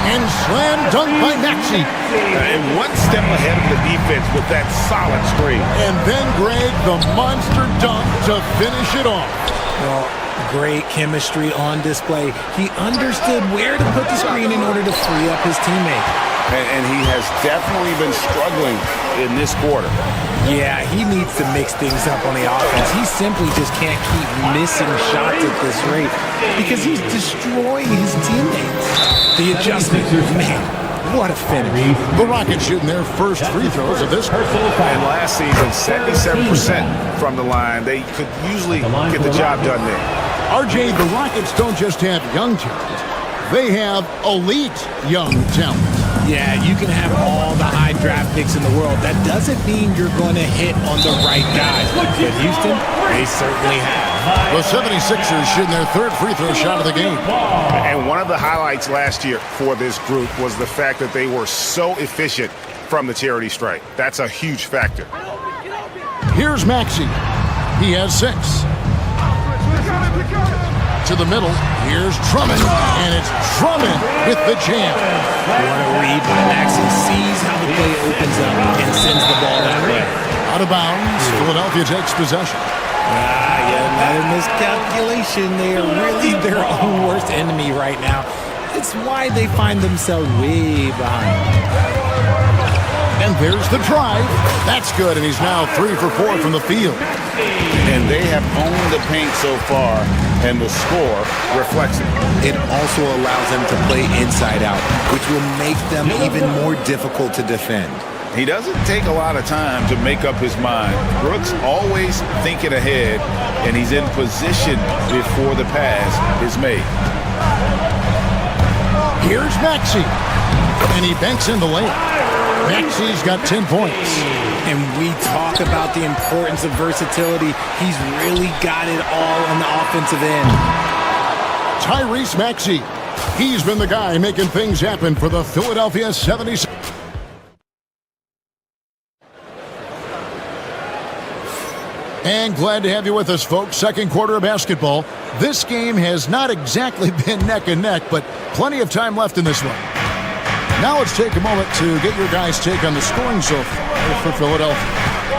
And slam dunk by Maxey. And one step ahead of the defense with that solid screen. And then Greg, the monster dunk to finish it off. Well, great chemistry on display. He understood where to put the screen in order to free up his teammate. And he has definitely been struggling in this quarter. Yeah, he needs to mix things up on the offense. He simply just can't keep missing shots at this rate because he's destroying his teammates. The adjustment, man, what a finish. The Rockets shooting their first free throws of this. And last season, 77% from the line. They could usually get the job done there. RJ, the Rockets don't just have young talent. They have elite young talent. Yeah, you can have all the high draft picks in the world. That doesn't mean you're going to hit on the right guys. But Houston, they certainly have. The 76ers shooting their third free throw shot of the game. And one of the highlights last year for this group was the fact that they were so efficient from the charity stripe. That's a huge factor. Here's Maxey. He has 6. To the middle, here's Drummond, and it's Drummond with the jam. What a read by Maxey. Sees how the play opens up and sends the ball that way. Out of bounds, Philadelphia takes possession. Another miscalculation. They are really their own worst enemy right now. It's why they find themselves way behind. And there's the drive. That's good, and he's now 3 for 4 from the field. And they have owned the paint so far, and the score reflects it. It also allows them to play inside out, which will make them even more difficult to defend. He doesn't take a lot of time to make up his mind. Brooks always thinking ahead, and he's in position before the pass is made. Here's Maxey, and he banks in the layup. Maxey's got 10 points. And we talk about the importance of versatility. He's really got it all on the offensive end. Tyrese Maxey. He's been the guy making things happen for the Philadelphia 76ers. And glad to have you with us, folks. Second quarter of basketball. This game has not exactly been neck and neck, but plenty of time left in this one. Now let's take a moment to get your guys' take on the scoring so far for Philadelphia.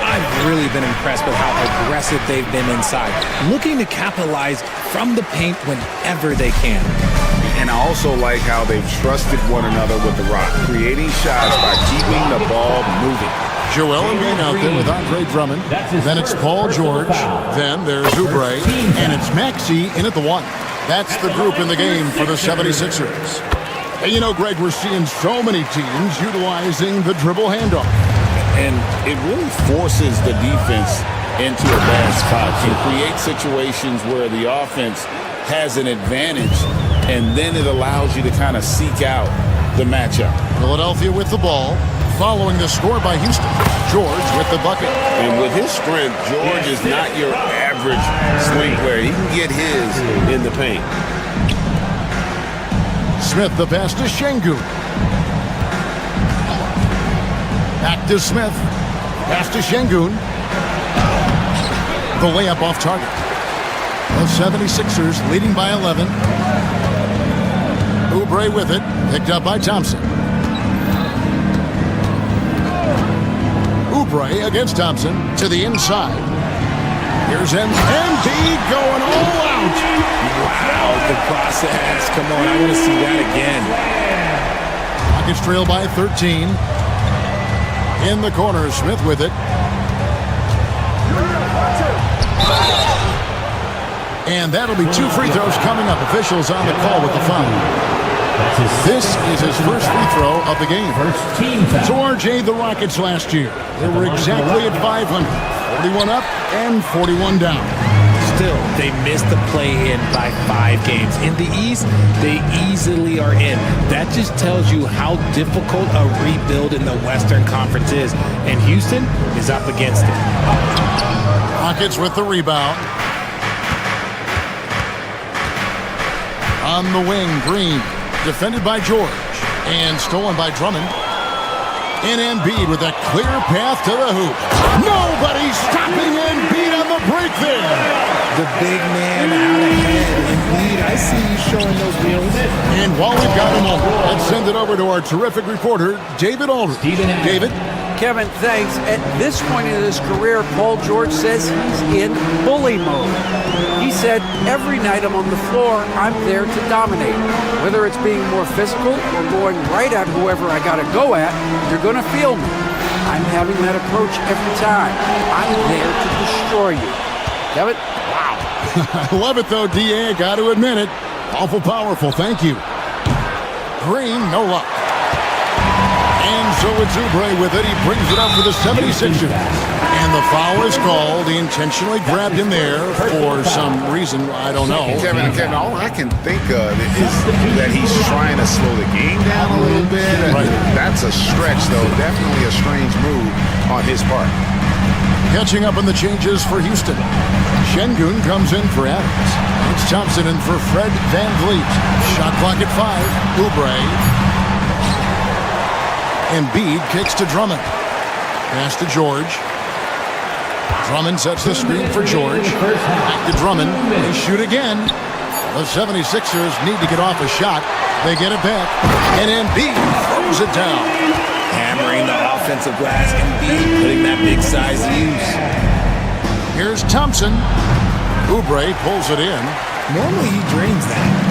I've really been impressed with how aggressive they've been inside, looking to capitalize from the paint whenever they can. And I also like how they've trusted one another with the rock, creating shots by keeping the ball moving. Joel Embiid out there with Andre Drummond. Then it's Paul George. Then there's Oubre. And it's Maxey in at the 1. That's the group in the game for the 76ers. And you know, Greg, we're seeing so many teams utilizing the dribble handoff. And it really forces the defense into a bad spot. Can create situations where the offense has an advantage, and then it allows you to kind of seek out the matchup. Philadelphia with the ball, following the score by Houston. George with the bucket. And with his strength, George is not your average swing player. He can get his in the paint. Smith the pass to Şengün. Back to Smith. Pass to Şengün. The layup off target. The 76ers leading by 11. Oubre with it. Picked up by Thompson. Oubre against Thompson to the inside. Here's Embiid going all out. Wow, the process. Come on, I want to see that again. Rockets trail by 13. In the corner, Smith with it. And that'll be 2 free throws coming up. Officials on the call with the foul. This is his first free throw of the game. So RJ, the Rockets last year, they were exactly at 500. 41 up and 41 down. Still, they missed the play-in by 5 games. In the East, they easily are in. That just tells you how difficult a rebuild in the Western Conference is. And Houston is up against it. Rockets with the rebound. On the wing, Green. Defended by George. And stolen by Drummond. And Embiid with a clear path to the hoop. Nobody stopping Embiid on the break there. The big man out ahead. Embiid, I see you showing those wheels. And while we've got him on, let's send it over to our terrific reporter, David Aldridge. David? Kevin, thanks. At this point in his career, Paul George says he's in bully mode. He said, every night I'm on the floor, I'm there to dominate. Whether it's being more physical or going right at whoever I got to go at, you're going to feel me. I'm having that approach every time. I'm there to destroy you. Kevin? Wow. I love it, though, D.A. Got to admit it. Awful powerful. Thank you. Green, no luck. And so it's Oubre with it. He brings it up for the 76ers. And the foul is called. He intentionally grabbed him there for some reason. I don't know. Kevin, all I can think of is that he's trying to slow the game down a little bit. Right. That's a stretch, though. Definitely a strange move on his part. Catching up on the changes for Houston. Şengün comes in for Adams. It's Thompson in for Fred VanVleet. Shot clock at 5. Oubre. Embiid kicks to Drummond. Pass to George. Drummond sets the screen for George. Back to Drummond. They shoot again. The 76ers need to get off a shot. They get it back. And Embiid throws it down. Hammering the offensive glass. Embiid putting that big size to use. Here's Thompson. Oubre pulls it in. Normally he drains that.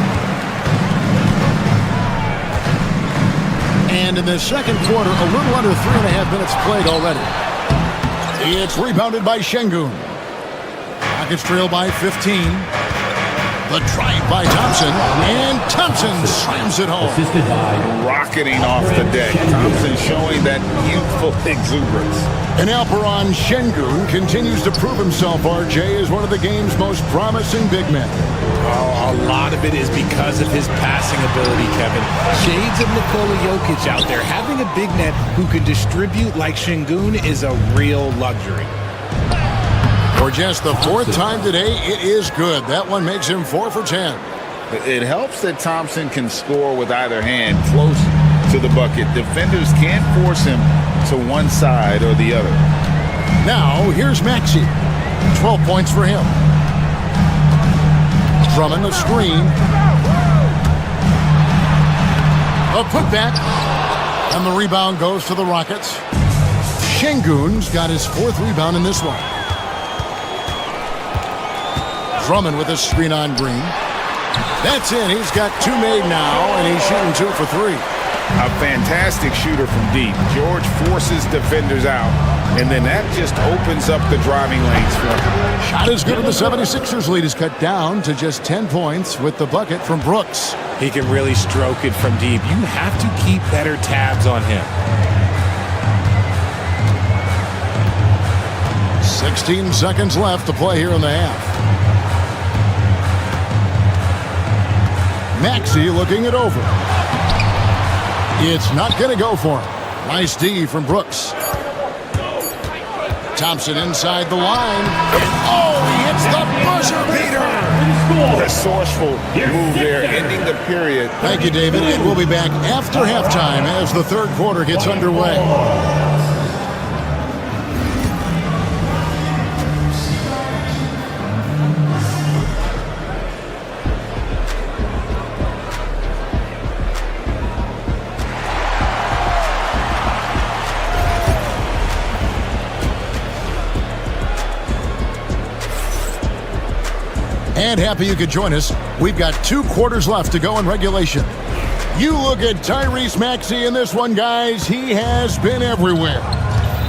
And in the second quarter, a little under 3.5 minutes played already. It's rebounded by Şengün. Rockets trail by 15. The drive by Thompson. And Thompson slams it home. Rocketing off the deck. Thompson showing that youthful exuberance. And Alperen Şengün continues to prove himself, RJ, as one of the game's most promising big men. Oh, a lot of it is because of his passing ability, Kevin. Shades of Nikola Jokic out there. Having a big net who can distribute like Şengün is a real luxury. For just the 4th time today, it is good. That one makes him 4 for 10. It helps that Thompson can score with either hand close to the bucket. Defenders can't force him to one side or the other. Now, here's Maxey. 12 points for him. Drummond the screen. A putback. And the rebound goes to the Rockets. Şengün's got his 4th rebound in this one. Drummond with a screen on Green. That's in. He's got 2 made now, and he's shooting 2 for 3. A fantastic shooter from deep. George forces defenders out, and then that just opens up the driving lanes for him. Shot is good, and the 76ers lead is cut down to just 10 points with the bucket from Brooks. He can really stroke it from deep. You have to keep better tabs on him. 16 seconds left to play here in the half. Maxey looking it over. It's not going to go for him. Nice D from Brooks. Thompson inside the line. And he hits the buzzer beater. Resourceful move there, ending the period. Thank you, David. And we'll be back after halftime as the 3rd quarter gets underway. And happy you could join us. We've got 2 quarters left to go in regulation. You look at Tyrese Maxey in this one, guys. He has been everywhere.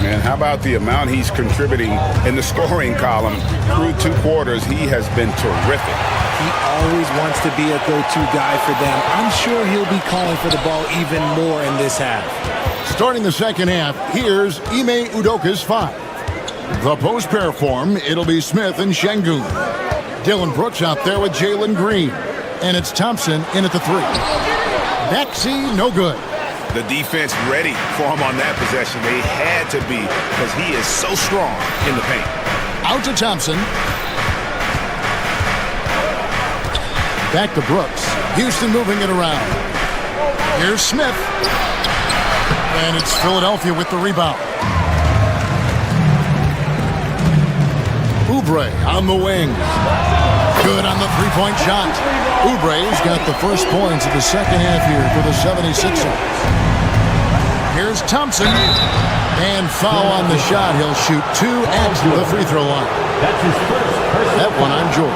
Man, how about the amount he's contributing in the scoring column? Through 2 quarters, he has been terrific. He always wants to be a go-to guy for them. I'm sure he'll be calling for the ball even more in this half. Starting the second half, here's Ime Udoka's 5. The post pair form, it'll be Smith and Şengün. Dylan Brooks out there with Jalen Green. And it's Thompson in at the 3. Maxey, no good. The defense ready for him on that possession. They had to be because he is so strong in the paint. Out to Thompson. Back to Brooks. Houston moving it around. Here's Smith. And it's Philadelphia with the rebound. Oubre on the wing. Good on the 3-point shot. Oubre's got the first points of the second half here for the 76ers. Here's Thompson. And foul on the shot. He'll shoot 2 at the free throw line. That's his first. That one on George.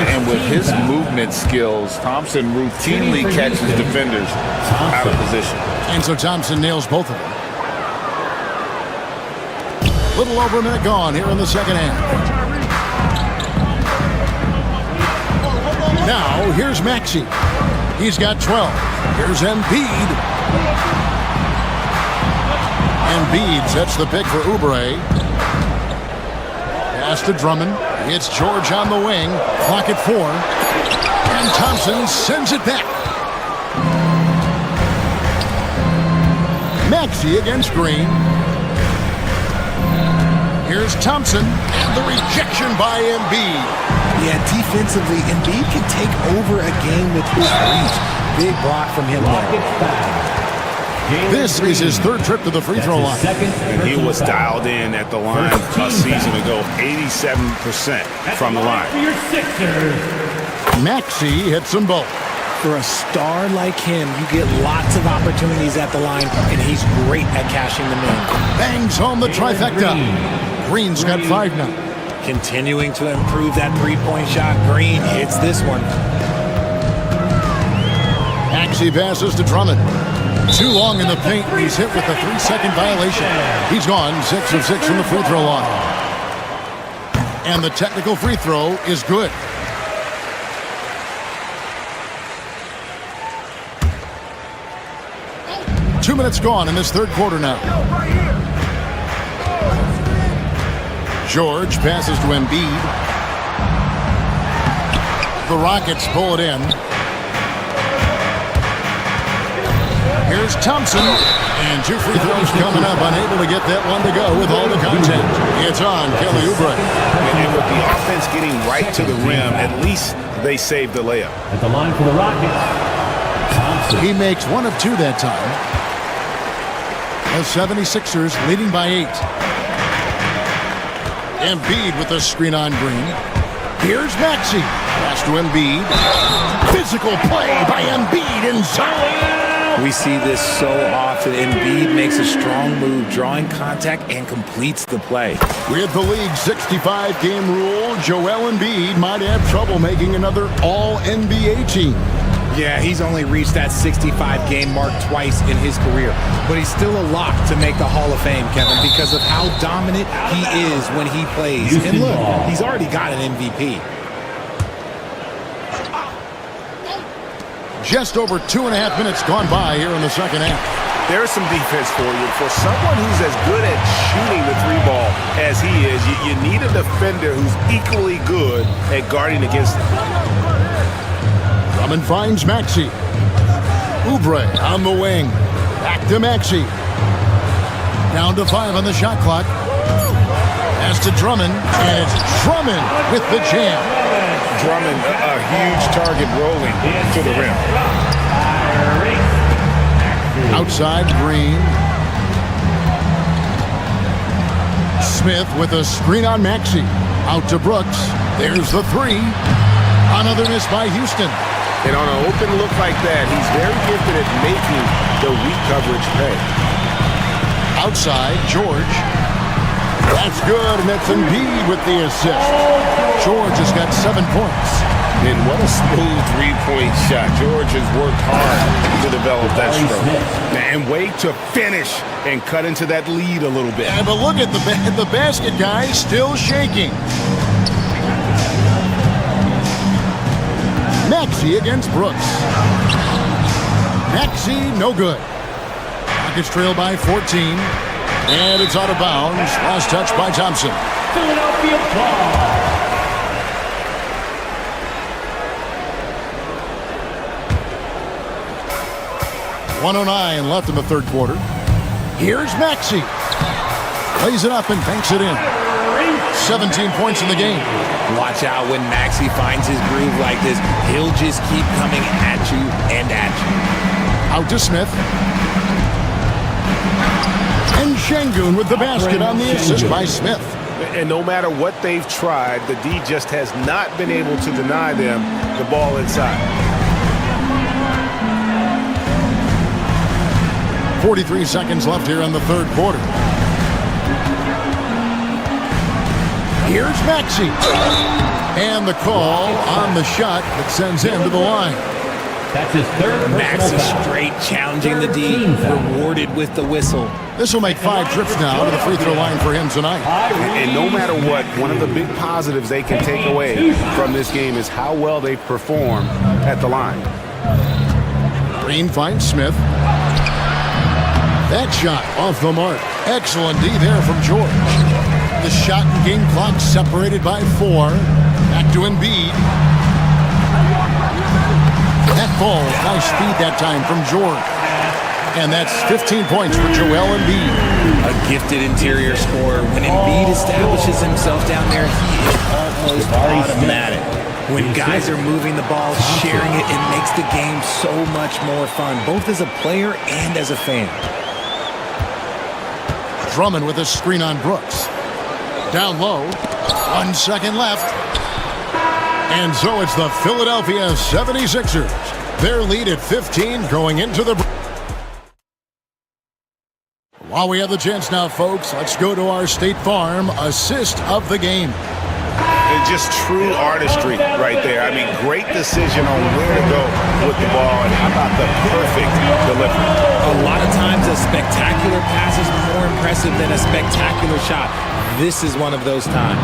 And with his movement skills, Thompson routinely catches defenders out of position. And so Thompson nails both of them. Little over a minute gone here in the second half. Now, here's Maxey. He's got 12. Here's Embiid. Embiid sets the pick for Oubre. Pass to Drummond. It's George on the wing. Clock at 4. And Thompson sends it back. Maxey against Green. Here's Thompson. And the rejection by Embiid. Yeah, defensively, Embiid can take over a game with his reach. Big block from him there. This is his 3rd trip to the free throw line. And he was dialed in at the line a season ago, 87% from the line. Maxey hits them both. For a star like him, you get lots of opportunities at the line, and he's great at cashing them in. Bangs home the trifecta. Green's got 5 now. Continuing to improve that 3-point shot. Green hits this one. Maxey passes to Drummond. Too long in the paint. He's hit with a 3-second violation. He's gone 6 of 6 from the free throw line. And the technical free throw is good. Two minutes gone in this 3rd quarter now. George passes to Embiid. The Rockets pull it in. Here's Thompson. And 2 free throws coming up. Unable to get that one to go with all the contact. It's on Kelly Oubre. And with the offense getting right to the rim, at least they saved the layup. At the line for the Rockets, Thompson. He makes 1 of 2 that time. The 76ers leading by 8. Embiid with the screen on Green. Here's Maxey. Pass to Embiid. Physical play by Embiid inside. We see this so often. Embiid makes a strong move, drawing contact, and completes the play. With the league's 65-game rule, Joel Embiid might have trouble making another All-NBA team. Yeah, he's only reached that 65-game mark twice in his career. But he's still a lock to make the Hall of Fame, Kevin, because of how dominant he is when he plays. And look, he's already got an MVP. Just over 2.5 minutes gone by here in the second half. There's some defense for you. For someone who's as good at shooting the three ball as he is, you need a defender who's equally good at guarding against him. Drummond finds Maxey. Oubre on the wing. Back to Maxey. Down to 5 on the shot clock. Pass to Drummond, and it's Drummond with the jam. Drummond, a huge target rolling to the rim. Outside, Green. Smith with a screen on Maxey. Out to Brooks. There's the three. Another miss by Houston. And on an open look like that, he's very gifted at making the weak coverage pay. Outside, George. That's good, and that's Embiid with the assist. George has got 7 points. And what a smooth three-point shot. George has worked hard to develop that stroke. And wait to finish and cut into that lead a little bit. Yeah, but look at the basket guy still shaking. Maxey against Brooks. Maxey, no good. Rockets trail by 14. And it's out of bounds. Last touch by Thompson. Philadelphia ball. 1:09 left in the third quarter. Here's Maxey. Lays it up and banks it in. 17 points in the game. Watch out when Maxey finds his groove like this. He'll just keep coming at you and at you. Out to Smith. And Şengün with the basket on the assist by Smith. And no matter what they've tried, the D just has not been able to deny them the ball inside. 43 seconds left here in the third quarter. Here's Maxey. And the call on the shot that sends him to the line. That's his third. Maxey straight challenging the D, rewarded with the whistle. This will make 5 trips now to the free throw line for him tonight. And no matter what, one of the big positives they can take away from this game is how well they perform at the line. Green finds Smith. That shot off the mark. Excellent D there from George. The shot and game clock separated by 4. Back to Embiid. That ball, nice feed that time from George. And that's 15 points for Joel Embiid. A gifted interior scorer. When Embiid establishes himself down there, he is almost automatic. When guys are moving the ball, sharing it, it makes the game so much more fun, both as a player and as a fan. Drummond with a screen on Brooks. Down low. 1 second left. And so it's the Philadelphia 76ers. Their lead at 15 going into the break. While we have the chance now, folks, let's go to our State Farm assist of the game. And just true artistry right there. I mean, great decision on where to go with the ball, and how about the perfect delivery. A lot of times a spectacular pass is more impressive than a spectacular shot. This is one of those times.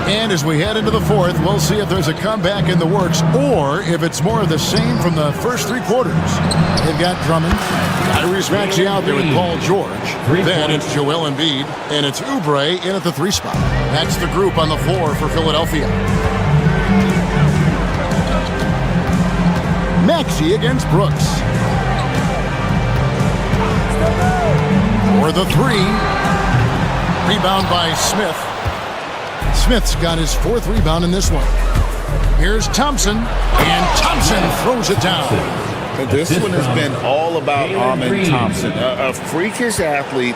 And as we head into the fourth, we'll see if there's a comeback in the works or if it's more of the same from the first 3 quarters. They've got Drummond, Tyrese Maxey out there with Paul George. Then it's Joel Embiid, and it's Oubre in at the 3 spot. That's the group on the floor for Philadelphia. Maxey against Brooks. For the 3. Rebound by Smith. Smith's got his 4th rebound in this one. Here's Thompson, and Thompson throws it down. This one has been all about Amen Thompson, a freakish athlete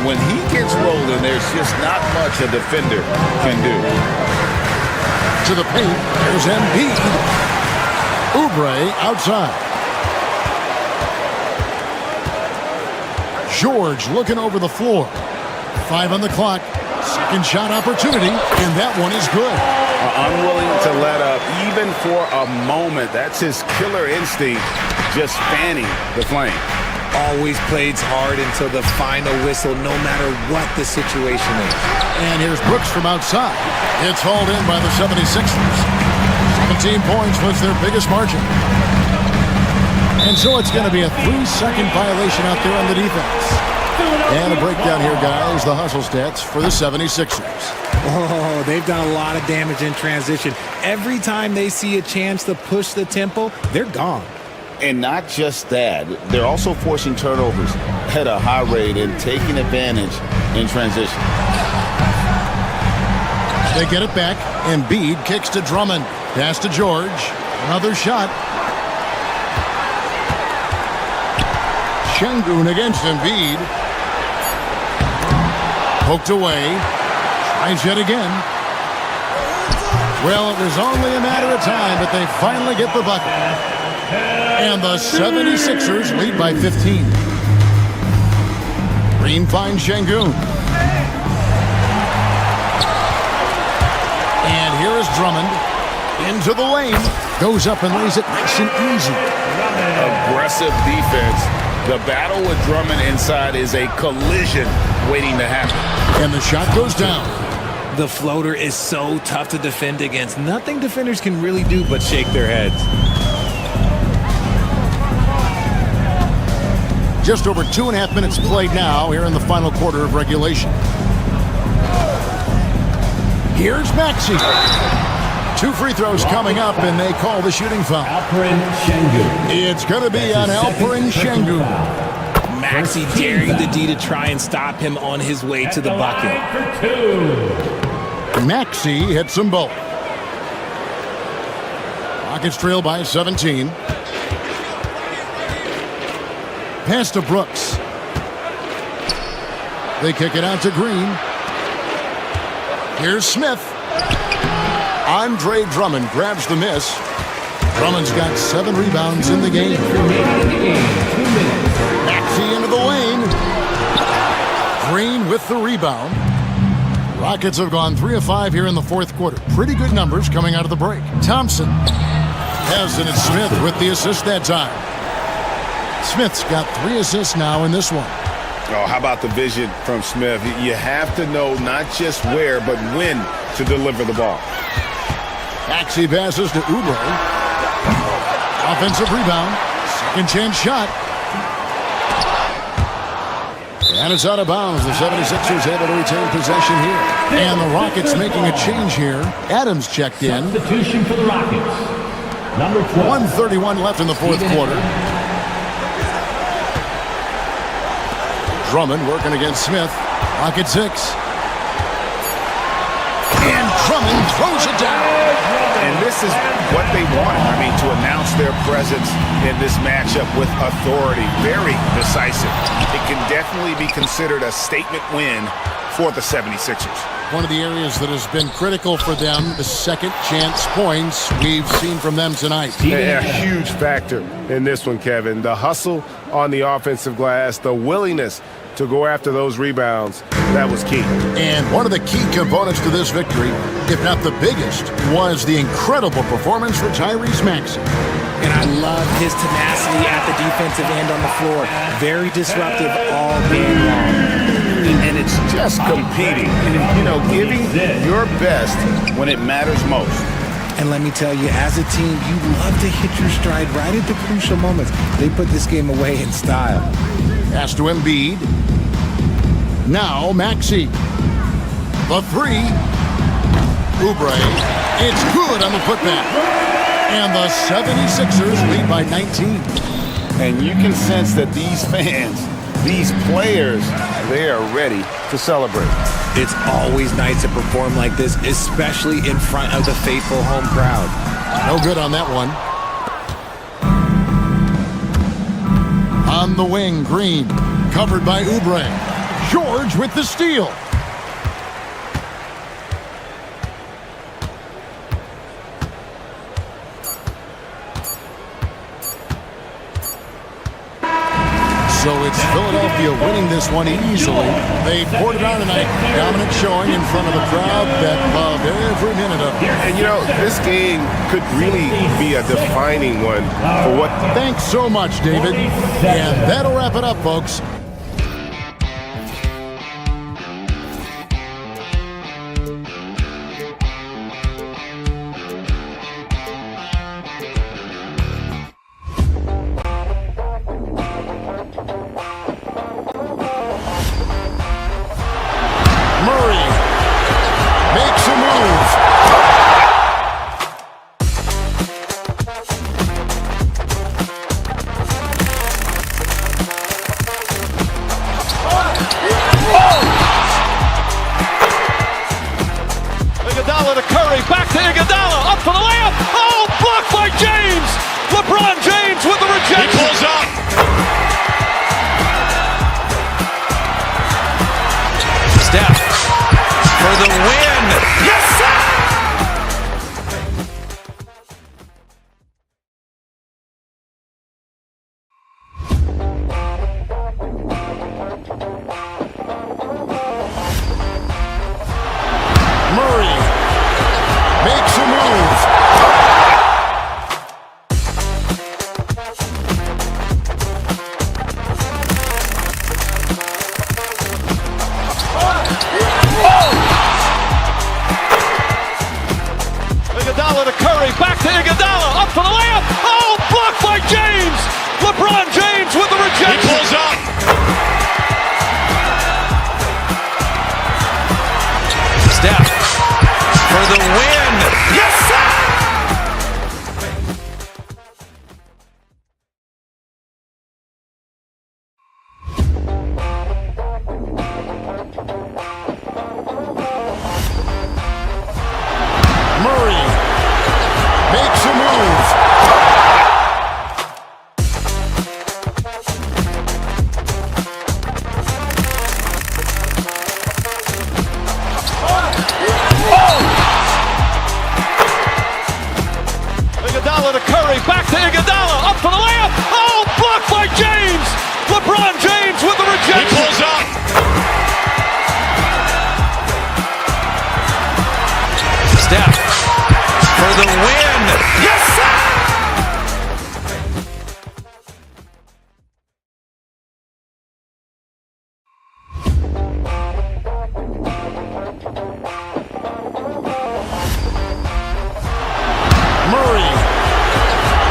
when he gets rolling, there's just not much a defender can do. To the paint, there's Embiid. Oubre outside. George looking over the floor. 5 on the clock. Second shot opportunity, and that one is good. Unwilling to let up even for a moment. That's his killer instinct, just fanning the flame. Always plays hard until the final whistle, no matter what the situation is. And here's Brooks from outside. It's hauled in by the 76ers. 17 points was their biggest margin. And so it's going to be a 3-second violation out there on the defense. And a breakdown here, guys. The hustle stats for the 76ers. Oh, they've done a lot of damage in transition. Every time they see a chance to push the tempo, they're gone. And not just that, they're also forcing turnovers at a high rate and taking advantage in transition. They get it back. Embiid kicks to Drummond. Pass to George. Another shot. Şengün against Embiid. Poked away. Tries yet again. Well, it was only a matter of time, but they finally get the bucket. And the 76ers lead by 15. Green finds Şengün. And here is Drummond. Into the lane. Goes up and lays it nice and easy. Aggressive defense. The battle with Drummond inside is a collision waiting to happen. And the shot goes down. The floater is so tough to defend against. Nothing defenders can really do but shake their heads. Just over 2.5 minutes played now here in the final quarter of regulation. Here's Maxey. 2 free throws coming up, and they call the shooting foul. It's going to be on Alperen Şengün. Maxey daring the D to try and stop him on his way to the bucket. Maxey hits them both. Rockets trail by 17. Pass to Brooks. They kick it out to Green. Here's Smith. Andre Drummond grabs the miss. Drummond's got 7 rebounds in the game. Maxey into the lane. Green with the rebound. Rockets have gone 3 of 5 here in the fourth quarter. Pretty good numbers coming out of the break. Thompson has it. It's Smith with the assist that time. Smith's got 3 assists now in this one. Oh, how about the vision from Smith? You have to know not just where, but when to deliver the ball. Maxey passes to Oubre. Offensive rebound. Second chance shot. And it's out of bounds. The 76ers able to retain possession here. And the Rockets making a change here. Adams checked in. Substitution for the Rockets. Number 12. 1:31 left in the fourth quarter. Drummond working against Smith. Rocket 6. And Drummond throws it down. And this is what they wanted. I mean, to announce their presence in this matchup with authority. Very decisive. It can definitely be considered a statement win for the 76ers. One of the areas that has been critical for them, the second chance points we've seen from them tonight. A huge factor in this one, Kevin. The hustle on the offensive glass, the willingness to go after those rebounds, that was key. And one of the key components to this victory, if not the biggest, was the incredible performance for Tyrese Maxey. And I love his tenacity at the defensive end on the floor. Very disruptive all game long. And it's just competing, you know, giving your best when it matters most. And let me tell you, as a team, you love to hit your stride right at the crucial moments. They put this game away in style. Pass to Embiid. Now Maxey. The 3. Oubre. It's good on the putback. And the 76ers lead by 19. And you can sense that these fans, these players, they are ready to celebrate. It's always nice to perform like this, especially in front of the faithful home crowd. No good on that one. On the wing, Green. Covered by Oubre. George with the steal. So it's Philadelphia winning this one easily. They poured it on tonight. Dominant showing in front of the crowd that loved every minute of it. And you know, this game could really be a defining one for what... Thanks so much, David. And that'll wrap it up, folks. To Curry, back to Iguodala, up for the layup. Oh, blocked by James. LeBron James with the rejection. He pulls up. Steph for the win. Yes, sir. To Curry, back to Iguodala, up for the layup. Oh, blocked by James. LeBron James with the rejection. He pulls up. Steph for the win. Yes, sir. To Curry, back to Iguodala, up for the layup. Oh, blocked